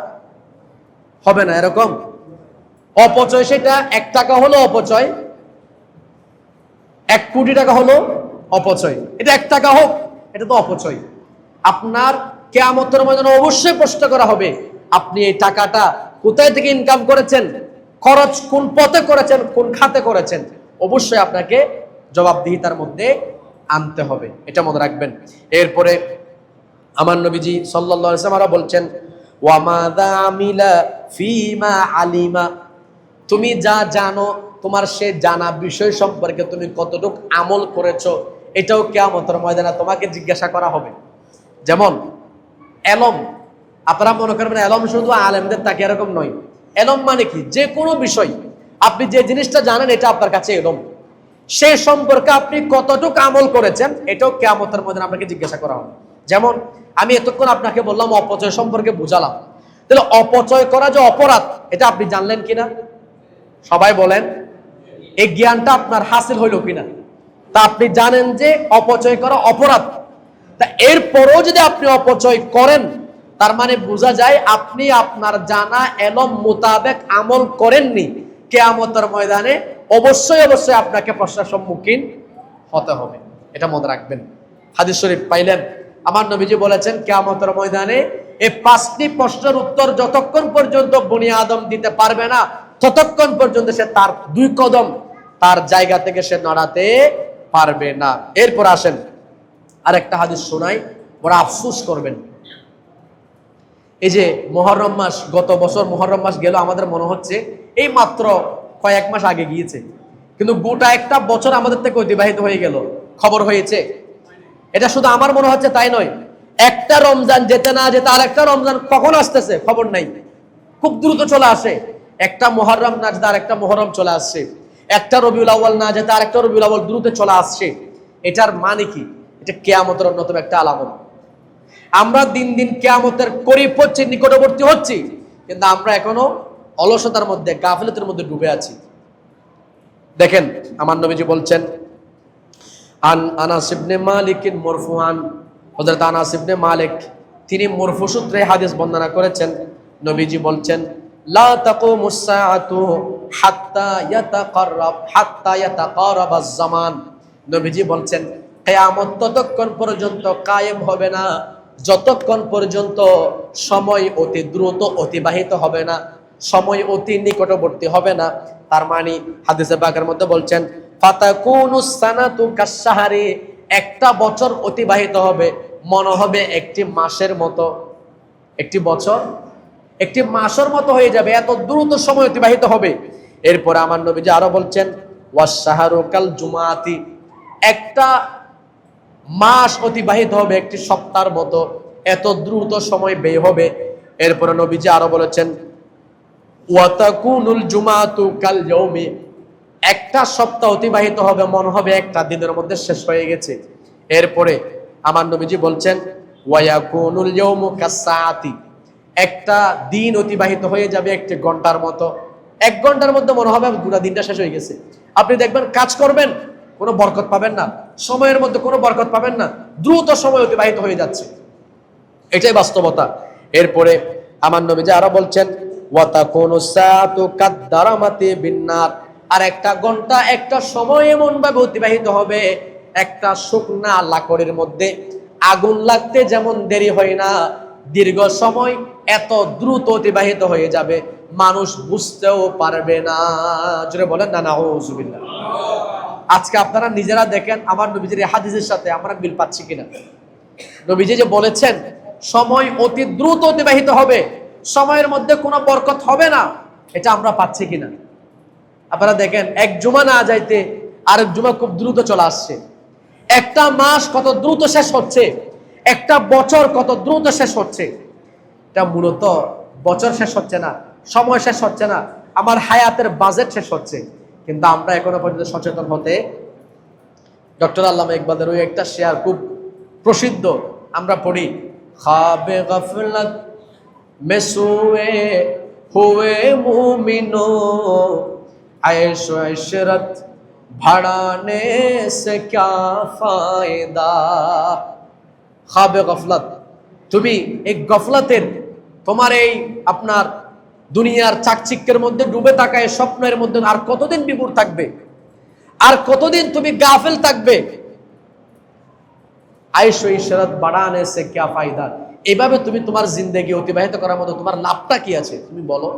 হবে না। এরকম অপচয়, সেটা 1 টাকা হলো অপচয়, 1 কোটি টাকা হলো অপচয়, এটা 1 টাকা হোক, এটা তো অপচয়। আপনার কিয়ামতের ময়দানে অবশ্যই প্রশ্ন করা হবে, আপনি এই টাকাটা কোথায় থেকে ইনকাম করেছেন, খরচ কোন পথে করেছেন, কোন খাতে করেছেন, অবশ্যই আপনাকে জবাবদিহিতার মধ্যে আনতে হবে, এটা মনে রাখবেন। এরপরে আমার নবীজি সাল্লাল্লাহু আলাইহি ওয়াসাল্লাম বলছেন, ওয়া মাযা আমিলা ফিমা আলিমা, তুমি যা জানো, তোমার সে জানা বিষয় সম্পর্কে তুমি কতটুকু আমল করেছো, এটাও কিয়ামতের ময়দানে তোমাকে জিজ্ঞাসা করা হবে। যেমন এলম, আপনারা মনে করবেন এলম শুধু আলেমদের তাকে, এরকম নয়। এলম মানে কি? যে কোনো বিষয় আপনি যে জিনিসটা জানেন এটা আপনার কাছে এলম, সে সম্পর্কে আপনি কতটুকু আমল করেছেন, এটাও কিয়ামতের ময়দানে আপনাকে জিজ্ঞাসা করা হবে। যেমন আমি এতক্ষণ আপনাকে বললাম, অপচয় সম্পর্কে বুঝালাম, তাহলে অপচয় করা যে অপরাধ, এটা আপনি জানলেন কিনা? সবাই বলেন, এই জ্ঞানটা আপনার হাসিল হইল কিনা? তা আপনি জানেন যে অপচয় করা অপরাধ, তা এরপরও যদি আপনি অপচয় করেন, তার মানে বোঝা যায় আপনি আপনার জানা এলম মোতাবেক আমল করেননি। কিয়ামতের ময়দানে অবশ্যই অবশ্যই আপনাকে প্রশ্নের সম্মুখীন হতে হবে। এটা মনে রাখবেন। হাদিস শরীফ পাইলেন, আমার নবীজি বলেছেন কিয়ামতের ময়দানে এই 5টি প্রশ্নের উত্তর যতক্ষণ পর্যন্ত বনি আদম দিতে পারবে না, ততক্ষণ পর্যন্ত সে তার 2 কদম তার জায়গা থেকে সে নড়াতে পারবে না। এরপর আসেন আরেকটা হাদিস শোনাই, ওরা আফসোস করবেন। এই যে মুহররম মাস, গত বছর মুহররম মাস গেল, আমাদের মনে হচ্ছে এই মাত্র কয়েক মাস আগে গিয়েছে, কিন্তু গোটা একটা বছর আমাদের থেকে অতিবাহিত হয়ে গেল। খবর হয়েছে? এটা শুধু আমার মনে হচ্ছে তাই নয়, একটা রমজান যেতে না যেতে আর একটা রমজান কখন আসতেছে খবর নাই, খুব দ্রুত চলে আসে। একটা মুহররম না যেতে আর একটা মুহররম চলে আসছে, একটা রবিউল আউয়াল না যেতে আর একটা রবিউল আউয়াল দ্রুত চলে আসছে। এটার মানে কি? এটা কিয়ামতের অন্যতম একটা আলামত। আমরা দিন দিন কিয়ামতের করিব হচ্ছি, নিকটবর্তী হচ্ছি, কিন্তু আমরা এখনো অলসতার মধ্যে, গাফিলতির মধ্যে ডুবে আছি। দেখেন আমার নবীজি বলছেন, আনাস ইবনে মালিক মারফুআন, হযরত আনাস ইবনে মালিক তিনি মারফু সূত্রে হাদিস বর্ণনা করেছেন। নবীজি বলছেন, লা তাকুমুস সাআতু হাত্তা ইয়াতাকারাবাজ জামান। নবীজি বলছেন কিয়ামত ততক্ষণ পর্যন্ত কায়েম হবে না যতক্ষণ পর্যন্ত সময় অতি দ্রুত অতিবাহিত হবে না, সময় অতি নিকটবর্তী হবে না। তার মানে হাদিসে পাকের মধ্যে বলছেন, ফাতাকুনুস সানাতু কাশশাহরি, একটা বছর অতিবাহিত হবে মনে হবে একটি মাসের মতো, একটি বছর একটি মাসের মতো হয়ে যাবে, এত দ্রুত সময় অতিবাহিত হবে। এরপর আমার নবীজি আরো বলছেন, ওয়াশ-শাহরু কাল জুমাতি, একটা মাস অতিবাহিত হবে একটি সপ্তাহের মতো, এত দ্রুত সময় ব্যয় হবে। এরপর নবীজি আরো বলেছেন, ওয়াতাকুনুল জুমাতু কাল ইয়াউমি, একটা সপ্তাহ অতিবাহিত হবে মনে হবে একটা দিনের মধ্যে শেষ হয়ে গেছে। এরপরে আমার নবীজি বলছেন, ওয়ায়াকুনুল ইয়াউমু কাসসাআতি, একটা দিন অতিবাহিত হয়ে যাবে একটি ঘন্টার মতো, 1 ঘন্টার মধ্যে মনে হবে পুরো দিনটা শেষ হয়ে গেছে। আপনি দেখবেন কাজ করবেন, কোনো বরকত পাবেন না, সময়ের মধ্যে কোনো বরকত পাবেন না, দ্রুত সময় অতিবাহিত হয়ে যাচ্ছে। এটাই বাস্তবতা। এরপরে আমার নবীজি আরো বলছেন, ওয়াতাকুনু সাআতু কাদ্দারামাতি বিন্নার, আর একটা ঘন্টা একটা সময় এমন ভাবে অতিবাহিত হবে, একটা শুকনা লাকড়ির মধ্যে আগুন লাগতে যেমন দেরি হয় না, দীর্ঘ সময় এত দ্রুত অতিবাহিত হয়ে যাবে মানুষ বুঝতেও পারবে না। জোরে বলেন না নাউজুবিল্লাহ। আজকে আপনারা নিজেরা দেখেন আমার নবীজির এই হাদিসের সাথে আমরা মিল পাচ্ছি কিনা। নবীজি যে বলেছেন সময় অতি দ্রুত অতিবাহিত হবে, সময়ের মধ্যে কোনো বরকত হবে না, এটা আমরা পাচ্ছি কিনা। আপনারা দেখেন এক জুমা না যাইতে আরেক জুমা খুব দ্রুত চলে আসছে, একটা মাস কত দ্রুত শেষ হচ্ছে, একটা বছর কত দ্রুত শেষ হচ্ছে। এটা মূলত বছর শেষ হচ্ছে না, সময় শেষ হচ্ছে না, আমার হায়াতের বাজেট শেষ হচ্ছে, কিন্তু আমরা এখনো পর্যন্ত সচেতন হতে। ডক্টর আল্লামা ইকবালের ওই একটা শেয়ার খুব প্রসিদ্ধ, আমরা পড়ি, খাবে গফলত মে সোয়ে হুয়ে মুমিনো আয়েশো ইশরত ভাড়ানে সে ক্যা ফায়দা। খাবে গফলত, তুমি এই গফলতের, তোমার এই আপনার দুনিয়ার চাকচিক্যের মধ্যে ডুবে থাকা এই স্বপ্নের মধ্যে আর কতদিন বিভোর থাকবে, আর কতদিন তুমি গাফেল থাকবে। আয়েশো ইশরাত বাড়ানে সে ক্যা ফায়দা, এইভাবে তুমি তোমার জিন্দেগি অতিবাহিত করার মতো তোমার লাভটা কি আছে তুমি বলো।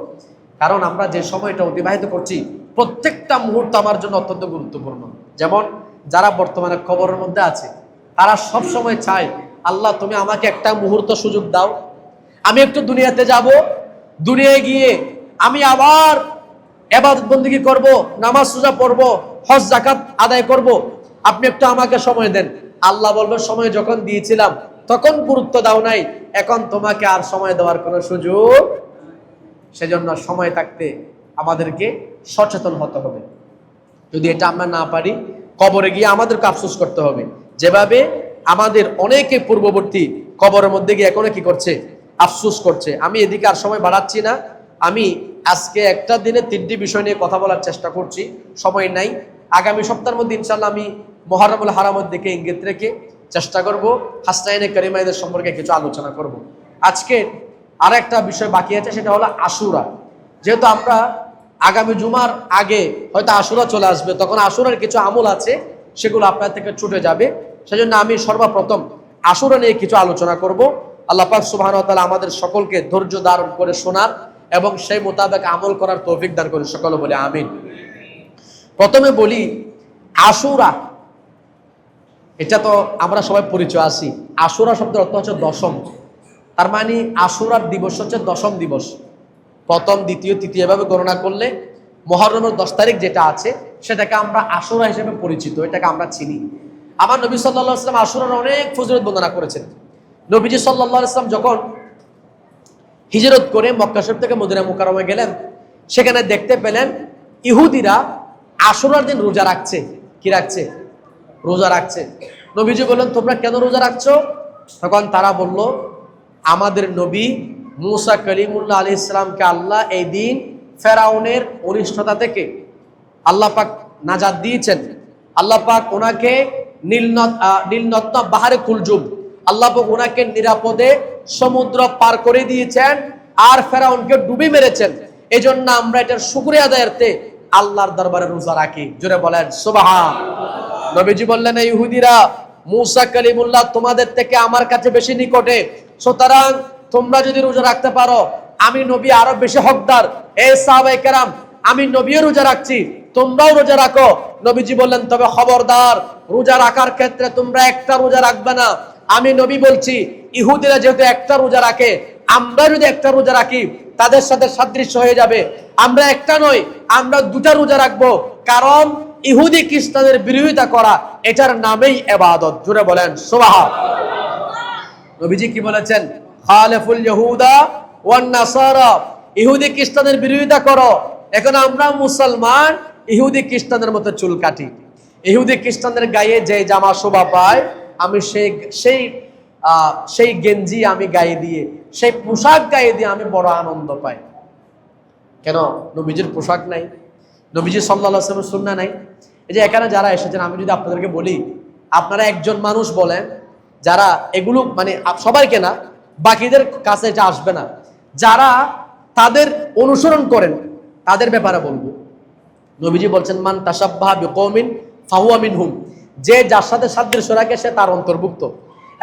কারণ আমরা যে সময়টা অতিবাহিত করছি প্রত্যেকটা মুহূর্ত আমার জন্য অত্যন্ত গুরুত্বপূর্ণ। যেমন যারা বর্তমানে কবরের মধ্যে আছে তারা সব সময় চায়, আল্লাহ তুমি আমাকে একটা মুহূর্ত সুযোগ দাও, আমি একটু দুনিয়াতে যাব, দুনিয়ায় গিয়ে আমি আবার ইবাদত বন্দেগী করব, নামাজ রোজা পড়ব, হজ যাকাত আদায় করব, আপনি একটু আমাকে সময় দেন। আল্লাহ বলবে সময় যখন দিয়েছিলাম তখন গুরুত্ব দাও নাই, এখন তোমাকে আর সময় দেওয়ার কোনো সুযোগ। সেজন্য সময় থাকতে আমাদেরকে সচেতন হতে হবে। যদি এটা আমরা না পারি কবরে গিয়ে আমাদেরকে আফসোস করতে হবে, যেভাবে আমাদের অনেকে পূর্ববর্তী কবরের মধ্যে গিয়ে এখনো কি করছে, আফসোস করছে। আমি এদিকে আর সময় বাড়াচ্ছি না, আমি আজকে একটা দিনে 3টি বিষয় নিয়ে কথা বলার চেষ্টা করছি, সময় নাই। আগামী সপ্তাহের মধ্যে ইনশাল্লাহ আমি মুহররমুল হারামের দিকে ইঙ্গিত রেখে চেষ্টা করব হাসনাইনে কারিমাইদের সম্পর্কে কিছু আলোচনা করব। আজকে আর একটা বিষয় বাকি আছে, সেটা হলো আশুরা। যেহেতু আমরা আগামী জুমার আগে হয়তো আশুরা চলে আসবে, তখন আশুরার কিছু আমল আছে সেগুলো আপনার থেকে ছুটে যাবে। সেজন্য আমি সর্বপ্রথম আশুরা নিয়ে কিছু আলোচনা করব। আল্লাহ পাক সুবহানাহু ওয়া তাআলা আমাদের সকলকে ধৈর্য ধারণ করে শোনার এবং সেই মোতাবেক আমল করার তৌফিক দান করে, সকলে বলে আমিন। প্রথমে বলি আশুরা, এটা তো আমরা সবাই পরিচয় আছি। আশুরা শব্দের অর্থ হচ্ছে দশম, তার মানে আশুরার দিবস হচ্ছে দশম দিবস। প্রথম, দ্বিতীয়, তৃতীয় এভাবে গণনা করলে মুহররমের 10 তারিখ যেটা আছে সেটাকে আমরা আশুরা হিসেবে পরিচিত, এটাকে আমরা চিনি। আমার নবী সাল্লাল্লাহু আলাইহি ওয়াসাল্লাম আশুরার অনেক ফজিলত বর্ণনা করেছেন। নবীজি সাল্লাল্লাহু আলাইহি ওয়াসাল্লাম যখন হিজরত করে মক্কা শরীফ থেকে মদিনা মুকাররমায় গেলেন, সেখানে দেখতে পেলেন ইহুদিরা আশুরার দিন রোজা রাখছে। কি রাখছে? রোজা রাখছে। নবীজি বললেন, তোমরা কেন রোজা রাখছো? তখন তারা বলল, আমাদের নবী মুসা কালিমুল্লাহ আলাইহিস সালামকে আল্লাহ এই দিন ফেরাউনের অনিষ্টতা থেকে আল্লাহ পাক নাজাত দিয়েছেন। আল্লাহ পাক ওনাকে নীলনদ বাহারে কুলজুম, আল্লাহ পাক ওনাকে নিরাপদে সমুদ্র পার করে দিয়েছেন আর ফেরাউনকে ডুবি মেরেছেন। এই জন্য আমরা এটার শুকরিয়া আদায়ার্থে আল্লাহর দরবারে রোজা রাখি। জোরে বলেন সুবহানাল্লাহ। নবীজি বললেন, ইহুদিরা মুসা কালিমুল্লাহ তোমাদের থেকে আমার কাছে বেশি নিকটে, সুতরাং তোমরা যদি রোজা রাখতে পারো আমি নবী আরো বেশি হকদার। এই সাহাবায়ে কেরাম, আমি নবীও রোজা রাখছি, তোমরাও রোজা রাখো। নবীজি বললেন, তবে খবরদার, রোজা রাখার ক্ষেত্রে তোমরা একটা রোজা রাখবে না। আমি নবী বলছি, ইহুদিরা যেহেতু একটা রোজা রাখে, আমরা যদি একটা রোজা রাখি তাদের সাথে সাদৃশ্য হয়ে যাবে। আমরা একটা নয়, আমরা দুটা রোজা রাখবো, কারণ ইহুদি খ্রিস্টানদের বিরোধিতা করা এটার নামেই ইবাদত। জোরে বলেন সুবহানাল্লাহ। নবীজি কি বলেছেন? খালিফুল ইহুদা ওয়ান নাসারা, ইহুদি খ্রিস্টানদের বিরোধিতা করো। এখন আমরা মুসলমান ইহুদি খ্রিস্টানদের মতো চুল কাটি, ইহুদি খ্রিস্টানদের গায়ে যে জামা শোভা পায় আমি সেই গেঞ্জি আমি গায়ে দিয়ে, সেই পোশাক গায়ে দিয়ে আমি বড় আনন্দ পাই। কেন? নবীজির পোশাক নাই, নবীজি সাল্লাল্লাহু আলাইহি ওয়াসাল্লামের সুন্নাহ নাই। এই যে এখানে যারা এসেছেন, আমি যদি আপনাদেরকে বলি, আপনারা একজন মানুষ বলেন যারা এগুলো মানে সবাইকে না, বাকিদের কাছে এটা আসবে না, যারা তাদের অনুসরণ করেন তাদের ব্যাপারে বলবো। নবীজি বলছেন, মান তাশাব্বাহা বিকওমিন ফাহুয়া মিনহুম, যে যার সাথে সাদৃশ্য রাখে সে তার অন্তর্ভুক্ত।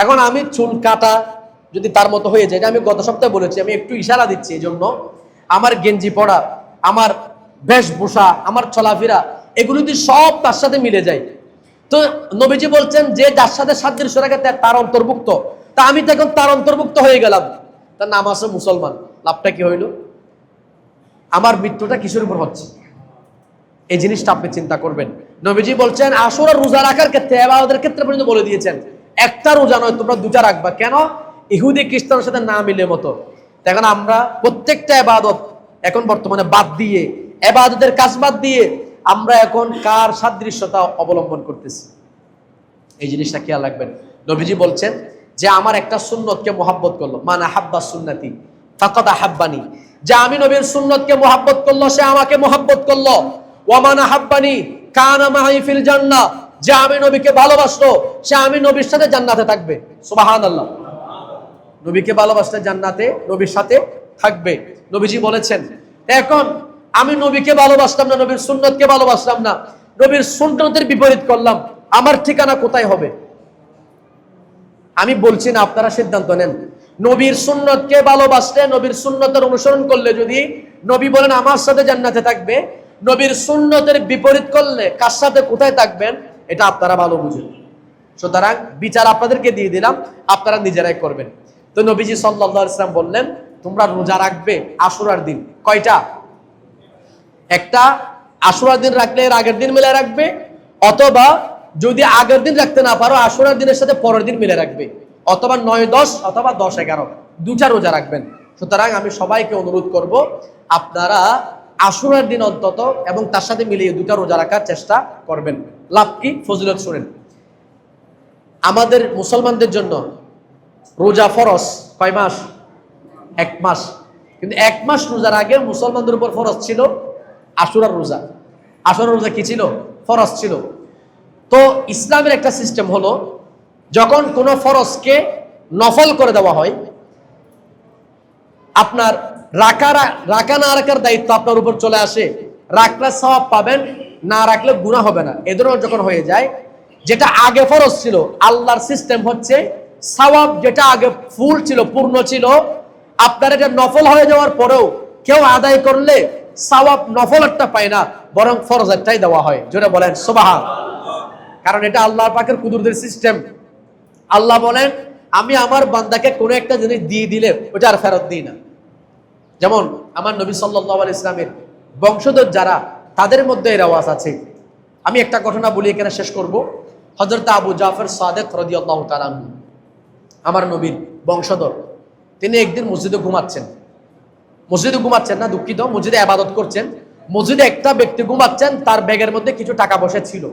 এখন আমি চুল কাটা যদি তার মতো হয়ে যায়, এটা আমি গত সপ্তাহে বলেছি, আমি একটু ইশারা দিচ্ছি এই জন্য, আমার গেঞ্জি পরা, আমার বেশভূষা, আমার চলাফেরা, এগুলো যদি সব তার সাথে মিলে যায়, তো নবীজি বলছেন যে যার সাথে সাদৃশ্য রাখে তার অন্তর্ভুক্ত। তা আমি তো এখন তার অন্তর্ভুক্ত হয়ে গেলাম, তার নাম আছে মুসলমান, লাভটা কি হইল? আমার মৃত্যুটা কিসের উপর হচ্ছে? এই জিনিসটা আপনি চিন্তা করবেন। নবীজি বলছেন আশুরা রোজা রাখার ক্ষেত্রে, ইবাদতের ক্ষেত্রে পর্যন্ত বলে দিয়েছেন একটা রোজা নয়, তোমরা দুটা রাখবা। কেন? ইহুদি খ্রিস্টানের সাথে না মিলে মতো। এখন আমরা প্রত্যেকটা ইবাদত এখন বর্তমানে বাদ দিয়ে, ইবাদতের কাজ বাদ দিয়ে আমরা এখন কার সাদৃশ্যতা অবলম্বন করতেছি, এই জিনিসটা খেয়াল রাখবেন। নবীজি বলছেন যে আমার একটা সুন্নতকে মুহাব্বত করলো, মান আহাব্বা সুন্নতি ফাকাদ আহাব্বানি, যে আমি নবীর সুন্নতকে মুহাব্বত করলো সে আমাকে মুহাব্বত করলো। ওয়া মান আহাব্বানি কানা মাই ফিল জান্নাহ, যে আমি নবীকে ভালোবাসলো সে আমি নবীর সাথে জান্নাতে থাকবে। সুবহানাল্লাহ। নবীকে ভালোবাসলে জান্নাতে নবীর সাথে থাকবে, নবীজি বলেছেন। এখন আমি নবীকে ভালোবাসলাম না, নবীর সুন্নতকে ভালোবাসলাম না, নবীর সুন্নতের বিপরীত করলাম, আমার ঠিকানা কোথায় হবে? আমি বলছি না, আপনারা সিদ্ধান্ত নেন। নবীর সুন্নতকে ভালোবাসলে, নবীর সুন্নতের অনুসরণ করলে যদি নবী বলেন আমার সাথে জান্নাতে থাকবে, নবীর সুন্নতের বিপরীত করলে কার সাথে কোথায় থাকবেন এটা আপনারা ভালো বুঝেন। সুতরাং বিচার আপনাদেরকে দিয়ে দিলাম, আপনারা নিজেরাই করবেন। তো নবীজি সাল্লাল্লাহু আলাইহি ওয়াসাল্লাম বললেন তোমরা রোজা রাখবে আশুরার দিন। কয়টা? একটা। আশুরার দিন রাখলে এর আগের দিন মিলে রাখবে, অথবা যদি আগের দিন রাখতে না পারো আশুরার দিনের সাথে পরের দিন মিলে রাখবে, অথবা 9-10 অথবা 10-11 দুটা রোজা রাখবেন। সুতরাং আমি সবাইকে অনুরোধ করব আপনারা আশুরার দিন অন্তত এবং তার সাথে মিলিয়ে দুটা রোজা রাখার চেষ্টা করবেন। লাভ কি? ফজিলত শুনেন। আমাদের মুসলমানদের জন্য রোজা ফরজ কয় মাস? 1 মাস। কিন্তু 1 মাস রোজার আগে মুসলমানদের উপর ফরজ ছিল আশুরার রোজা। আশুরার রোজা কি ছিল? ফরজ ছিল। তো ইসলামের একটা সিস্টেম হলো, যখন কোনো ফরজকে নফল করে দেওয়া হয়, আপনার রাখা না রাখার দায়িত্ব আপনার উপর চলে আসে, রাখলে সওয়াব পাবেন, না রাখলে গুনাহ হবে না। এ ধরনের যখন হয়ে যায়, যেটা আগে ফরজ ছিল, আল্লাহর সিস্টেম হচ্ছে সওয়াব যেটা আগে ফুল ছিল, পূর্ণ ছিল, আপনার এটা নফল হয়ে যাওয়ার পরেও কেউ আদায় করলে সওয়াব নফলেরটা পায় না, বরং ফরজেরটাই দেওয়া হয়। যেটা বলেন সুবহান। কারণ এটা আল্লাহর পাকের কুদরতের সিস্টেম। আল্লাহ বলেন, আমি আমার বান্দাকে কোনো একটা জিনিস দিয়ে দিলে ওটা আর ফেরত দিই না। যেমন আমার নবী সাল্লাল্লাহু আলাইহি ইসলামের বংশধর যারা, তাদের মধ্যে এর আওয়াজ আছে। আমি একটা ঘটনা বলি, এখানে শেষ করব। হযরত আবু জাফর সাদেক রাদিয়াল্লাহু তাআলা আনহু, আমার নবীর বংশধর, তিনি একদিন মসজিদে ঘুমাচ্ছেন না, দুঃখিত, মসজিদে ইবাদত করছেন। মসজিদে একটা ব্যক্তি ঘুমাচ্ছেন, তার ব্যাগের মধ্যে কিছু টাকা পয়সা ছিল,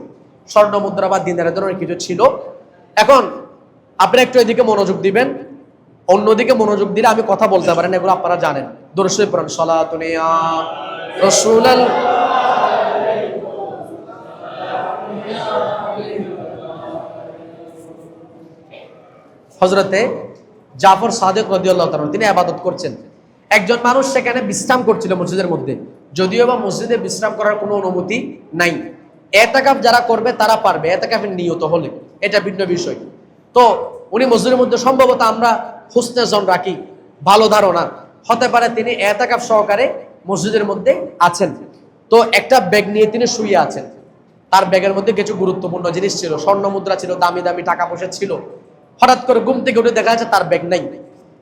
স্বর্ণ মুদ্রা বা দিনারের ধরনের কিছু ছিল। এখন আপনি একটু এদিকে মনোযোগ দিবেন, অন্যদিকে মনোযোগ দিলে আমি কথা বলতে পারেন, এগুলো আপনারা জানেন। দরুদ শরীফ পড়েন, সালাতুন ইয়া রাসূলাল। হযরতে জাফর সাদেক রাদিয়াল্লাহু তাআলা তিনি ইবাদত করছেন। একজন মানুষ সেখানে বিশ্রাম করছিল মসজিদের মধ্যে, যদিও বা মসজিদে বিশ্রাম করার কোনো অনুমতি নাই। ইতিকাফ যারা করবে তারা পারবে, ইতিকাফের নিয়ত হলে, এটা ভিন্ন বিষয়। তো উনি মসজিদের মধ্যে, সম্ভবত আমরা হুসনে জন রাখি, ভালো ধারণা হতে পারে তিনি ইতিকাফ সহকারে মসজিদের মধ্যে আছেন। তো একটা ব্যাগ নিয়ে তিনি শুয়ে আছেন। তার ব্যাগের মধ্যে কিছু গুরুত্বপূর্ণ জিনিস ছিল, স্বর্ণ মুদ্রা ছিল, দামি দামি টাকা পয়সা ছিল। হঠাৎ করে ঘুম থেকে উঠে দেখা যাচ্ছে তার ব্যাগ নাই,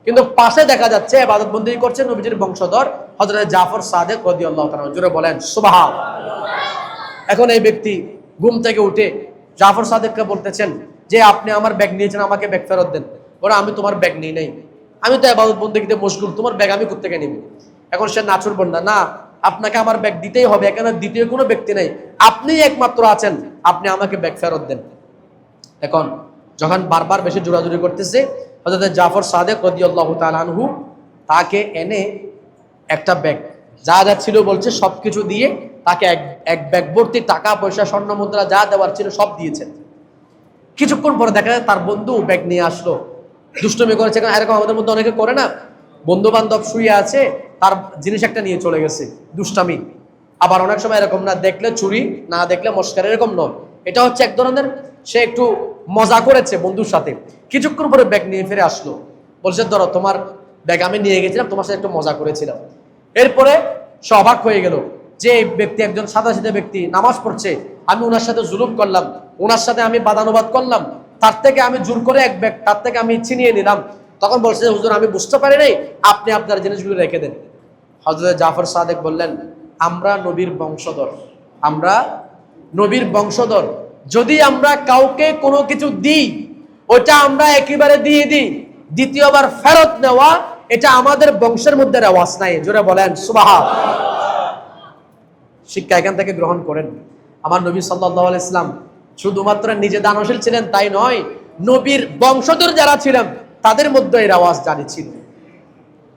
কিন্তু পাশে দেখা যাচ্ছে ইবাদত বন্দেগী করছেন নবীজির বংশধর হযরত জাফর সাদেক রাদিয়াল্লাহু তাআলা। জোরে বলেন সুবহান। এখন এই ব্যক্তি ঘুম থেকে উঠে জাফর সাদেককে বলতেছেন যে, আপনি আমার ব্যাগ নিয়েছেন, আমাকে ব্যাগ ফেরত দেন। বলে, আমি তোমার ব্যাগ নিই নাই, আমি তো ইবাদত বন্দেগীতে মশগুল, তোমার ব্যাগ আমি কোত্থেকে নিব? এখন সে নাচুর বন্ডা, না, আপনাকে আমার ব্যাগ দিতেই হবে, এখানে দ্বিতীয় কোনো ব্যক্তি নেই, আপনিই একমাত্র আছেন, আপনি আমাকে ব্যাগ ফেরত দেন। এখন যখন বারবার বেশি জোরাজুরি করতেছে, হযরত জাফর সাদেক রাদিয়াল্লাহু তাআলা আনহু তাকে এনে একটা ব্যাগ যা যা ছিল বলছে সবকিছু দিয়ে তাকে এক ব্যাগ ভর্তি টাকা পয়সা স্বর্ণ মুদ্রা যা দেওয়ার ছিল সব দিয়েছেন। কিছুক্ষণ পরে দেখা যায় তার বন্ধু ব্যাগ নিয়ে আসলো, দুষ্টুমি করেছে। কারণ এরকম আমাদের মধ্যে অনেকে করে না, বন্ধু বান্ধব শুয়ে আছে, তার জিনিস একটা নিয়ে চলে গেছে, দুষ্টামি। আবার অনেক সময় এরকম না, দেখলে চুরি, না দেখলে মস্কার, এরকম নয়। এটা হচ্ছে এক ধরনের, সে একটু মজা করেছে বন্ধুর সাথে। কিছুক্ষণ পরে ব্যাগ নিয়ে ফিরে আসলো, বলছে, ধরো তোমার ব্যাগ আমি নিয়ে গেছিলাম, তোমার সাথে একটু মজা করেছিলাম। এরপরে সে অবাক হয়ে গেল যে এই ব্যক্তি একজন সাদাসিধে ব্যক্তি, নামাজ পড়ছে, আমি ওনার সাথে জুলুম করলাম, ওনার সাথে আমি বাদানুবাদ করলাম, তার থেকে আমি জোর করে এক ব্যাগ তার থেকে আমি ছিনিয়ে নিলাম। তখন বলছে, হুজুর আমি বুঝতে পারি নাই, আপনি আপনার জিনিসগুলো রেখে দেন। হযরত জাফর সাদেক বললেন, আমরা নবীর বংশধর, আমরা নবীর বংশধর, যদি আমরা কাউকে কোনো কিছু দিই, ওটা আমরা একেবারে দিয়ে দিই, দ্বিতীয়বার ফেরত নেওয়া এটা আমাদের বংশের মধ্যে রেওয়াজ নাই। জোরে বলেন সুবহান। শিক্ষা এখান থেকে গ্রহণ করেন। আমার নবী সাল্লাল্লাহু আলাইহি ইসলাম শুধুমাত্র নিজে দানশীল ছিলেন তাই নয়, নবীর বংশধর যারা ছিলেন তাদের মধ্যে এই রেওয়াজ জারি ছিল।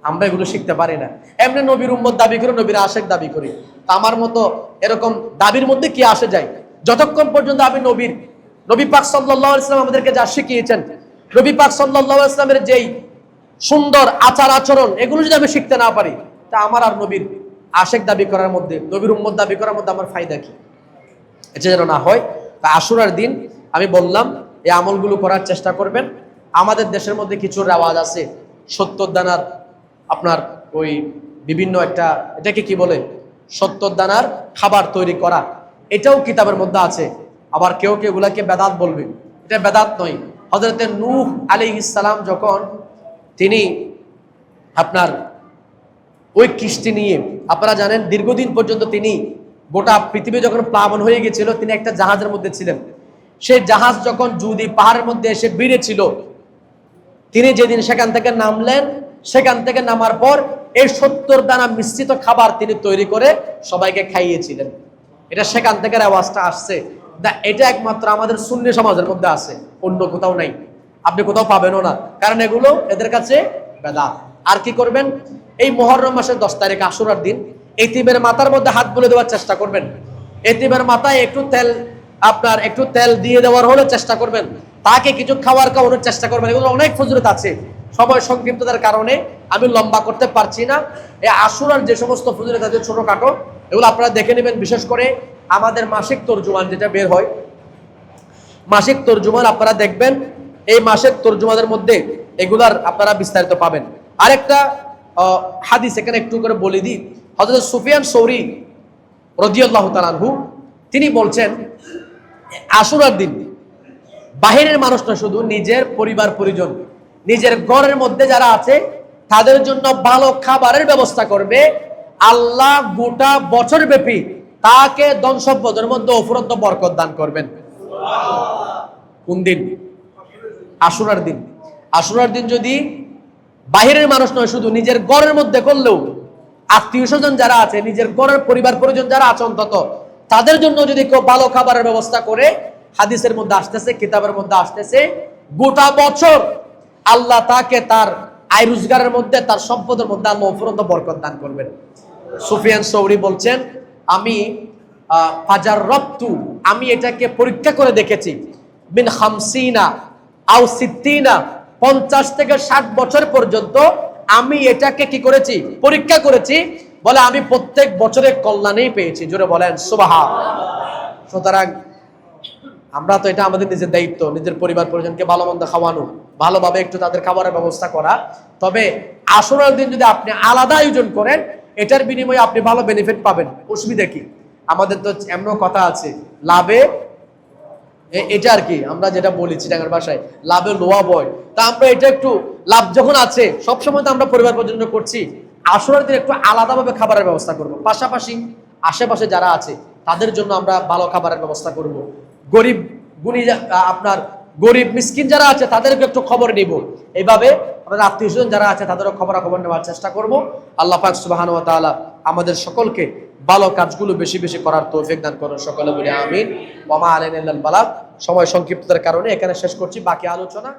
আমরা এগুলো শিখতে পারি না, এমনি নবীর উম্মত দাবি করে, নবীর আশেক দাবি করি। আমার মতো এরকম দাবির মধ্যে কি আসে যায়? যতক্ষণ পর্যন্ত আমি নবী পাক সাল্লাল্লাহু আলাইহি ওয়াসাল্লাম আমাদেরকে যা শিখিয়েছেন, নবী পাক সাল্লাল্লাহু আলাইহি ওয়াসাল্লামের যেই সুন্দর আচার আচরণ, এগুলো যদি আমি শিখতে না পারি, তা আমার আর নবীর আশেক দাবি করার মধ্যে, নবীর উম্মত দাবি করার মধ্যে আমার ফায়দা কি? এটা যেন না হয়। তা আশুরার দিন আমি বললাম এই আমলগুলো করার চেষ্টা করবেন। আমাদের দেশের মধ্যে কিছু রেওয়াজ আছে, 70 দানার আপনার ওই বিভিন্ন একটা, এটাকে কি বলে, 70 দানার খাবার তৈরি করা, এটাও কিতাবের মধ্যে আছে। আবার কেউ কেউ এগুলাকে বেদাত বলবে, এটা বেদাত নয়। হযরতে নূহ আলাইহিস সালাম যখন তিনি আপনার ওই কিস্তি নিয়ে, আপনারা জানেন দীর্ঘদিন পর্যন্ত তিনি, গোটা পৃথিবী যখন প্লাবন হয়ে গেছিল, তিনি একটা জাহাজের মধ্যে ছিলেন। সেই জাহাজ যখন জুদি পাহাড়ের মধ্যে এসে ভিড়েছিল, তিনি যেদিন সেখান থেকে নামলেন, সেখান থেকে নামার পর এই 70 দানা মিশ্রিত খাবার তিনি তৈরি করে সবাইকে খাইয়েছিলেন। এটা সেখান থেকে আওয়াজটা আসছে। এটা একমাত্র আমাদের সুন্নি সমাজের মধ্যে আছে, অন্য কোথাও নাই, আপনি কোথাও পাবেনও না, কারণ এগুলো এদের কাছে বেদাত। আর কি করবেন, এই মুহররম মাসের 10 তারিখ আশুরার দিন এতিমের মাথার মধ্যে হাত বুলিয়ে দেওয়ার চেষ্টা করবেন। এতিমের মাথায় একটু তেল দিয়ে দেওয়ার হলে চেষ্টা করবেন, তাকে কিছু খাওয়ানোর চেষ্টা করবেন। এগুলো অনেক ফজিলত আছে, সময় সংক্ষিপ্ততার কারণে আমি লম্বা করতে পারছি না। এই আশুরার যে সমস্ত ফজিলত আছে ছোটখাটো, এগুলো আপনারা দেখে নেবেন। বিশেষ করে আমাদের মাসিক তর্জুমান যেটা বের হয়, মাসিক তর্জুমান আপনারা দেখবেন, এই মাসিক তর্জুমানের মধ্যে এগুলার আপনারা বিস্তারিত পাবেন। আরেকটা হাদিস এখানে একটু করে বলে দিই। হযরত সুফিয়ান সৌরি রাদিয়াল্লাহু তাআলা আনহু তিনি বলছেন, আশুরার দিন বাহিরের মানুষ না, শুধু নিজের পরিবার পরিজন, নিজের ঘরের মধ্যে যারা আছে তাদের জন্য ভালো খাবারের ব্যবস্থা করবে, আল্লাহ গোটা বছর ব্যাপী তাকে ধন সম্পদের মধ্যে অফুরন্ত বরকত দান করবেন। কোন দিন? আশুরার দিন। আশুরার দিন যদি বাহিরের মানুষ নয়, শুধু নিজের ঘরের মধ্যে করলেও আত্মীয় স্বজন যারা আছে, নিজের ঘরের পরিবার পরিজন যারা আছে অন্তত তাদের জন্য যদি কেউ ভালো খাবারের ব্যবস্থা করে, হাদিসের মধ্যে আসতেছে, কিতাবের মধ্যে আসতেছে, গোটা বছর আল্লাহ তাকে তার আয় রোজগারের মধ্যে, তার সম্পদের মধ্যে আল্লাহ অফুরন্ত বরকত দান করবেন। সুফিয়ান সৌরি বলছেন, আমি ফাজার রপ্তু, আমি এটাকে পরীক্ষা করে দেখেছি, মিন খামসিনা আও সিত্তিনা, 50 থেকে 60 বছর পর্যন্ত আমি এটাকে কি করেছি? পরীক্ষা করেছি। বলে আমি প্রত্যেক বছরে কল্যাণেই পেয়েছি। জোরে বলেন সুবহানাল্লাহ। সুতরাং আমরা তো, এটা আমাদের নিজের দায়িত্ব, নিজের পরিবার পরিজনকে ভালো মন্দ খাওয়ানো, ভালোভাবে একটু তাদের খাবারের ব্যবস্থা করা। তবে আশুরার দিন যদি আপনি আলাদা আয়োজন করেন, এটার বিনিময়ে আপনি ভালো বেনিফিট পাবেন। অসুবিধা কি? আমাদের তো এমন কথা আছে, লাভে এটা আর কি আমরা যেটা বলি চিটাঙ্গার ভাষায়, লাভে লোয়া বয়। তা আমরা এটা একটু লাভ যখন আছে, সবসময় তো আমরা পরিবার পর্যন্ত করছি, আশুরার দিন একটু আলাদাভাবে খাবারের ব্যবস্থা করব। পাশাপাশি আশেপাশে যারা আছে তাদের জন্য আমরা ভালো খাবারের ব্যবস্থা করব। গরিব গুণী আপনার গরিব মিসকিন যারা আছে তাদেরকে একটু খবর নিব। এইভাবে আমাদের আত্মীয় স্বজন যারা আছে তাদেরও খবরাখবর নেওয়ার চেষ্টা করব। আল্লাহ পাক সুবহানাহু ওয়া তাআলা আমাদের সকলকে ভালো কাজগুলো বেশি বেশি করার তৌফিক দান করুন। সকলে বলি আমিন। ওয়া মা আলাইনা ইল্লাল বালাগ। সময় সংক্ষিপ্ততার কারণে এখানে শেষ করছি, বাকি আলোচনা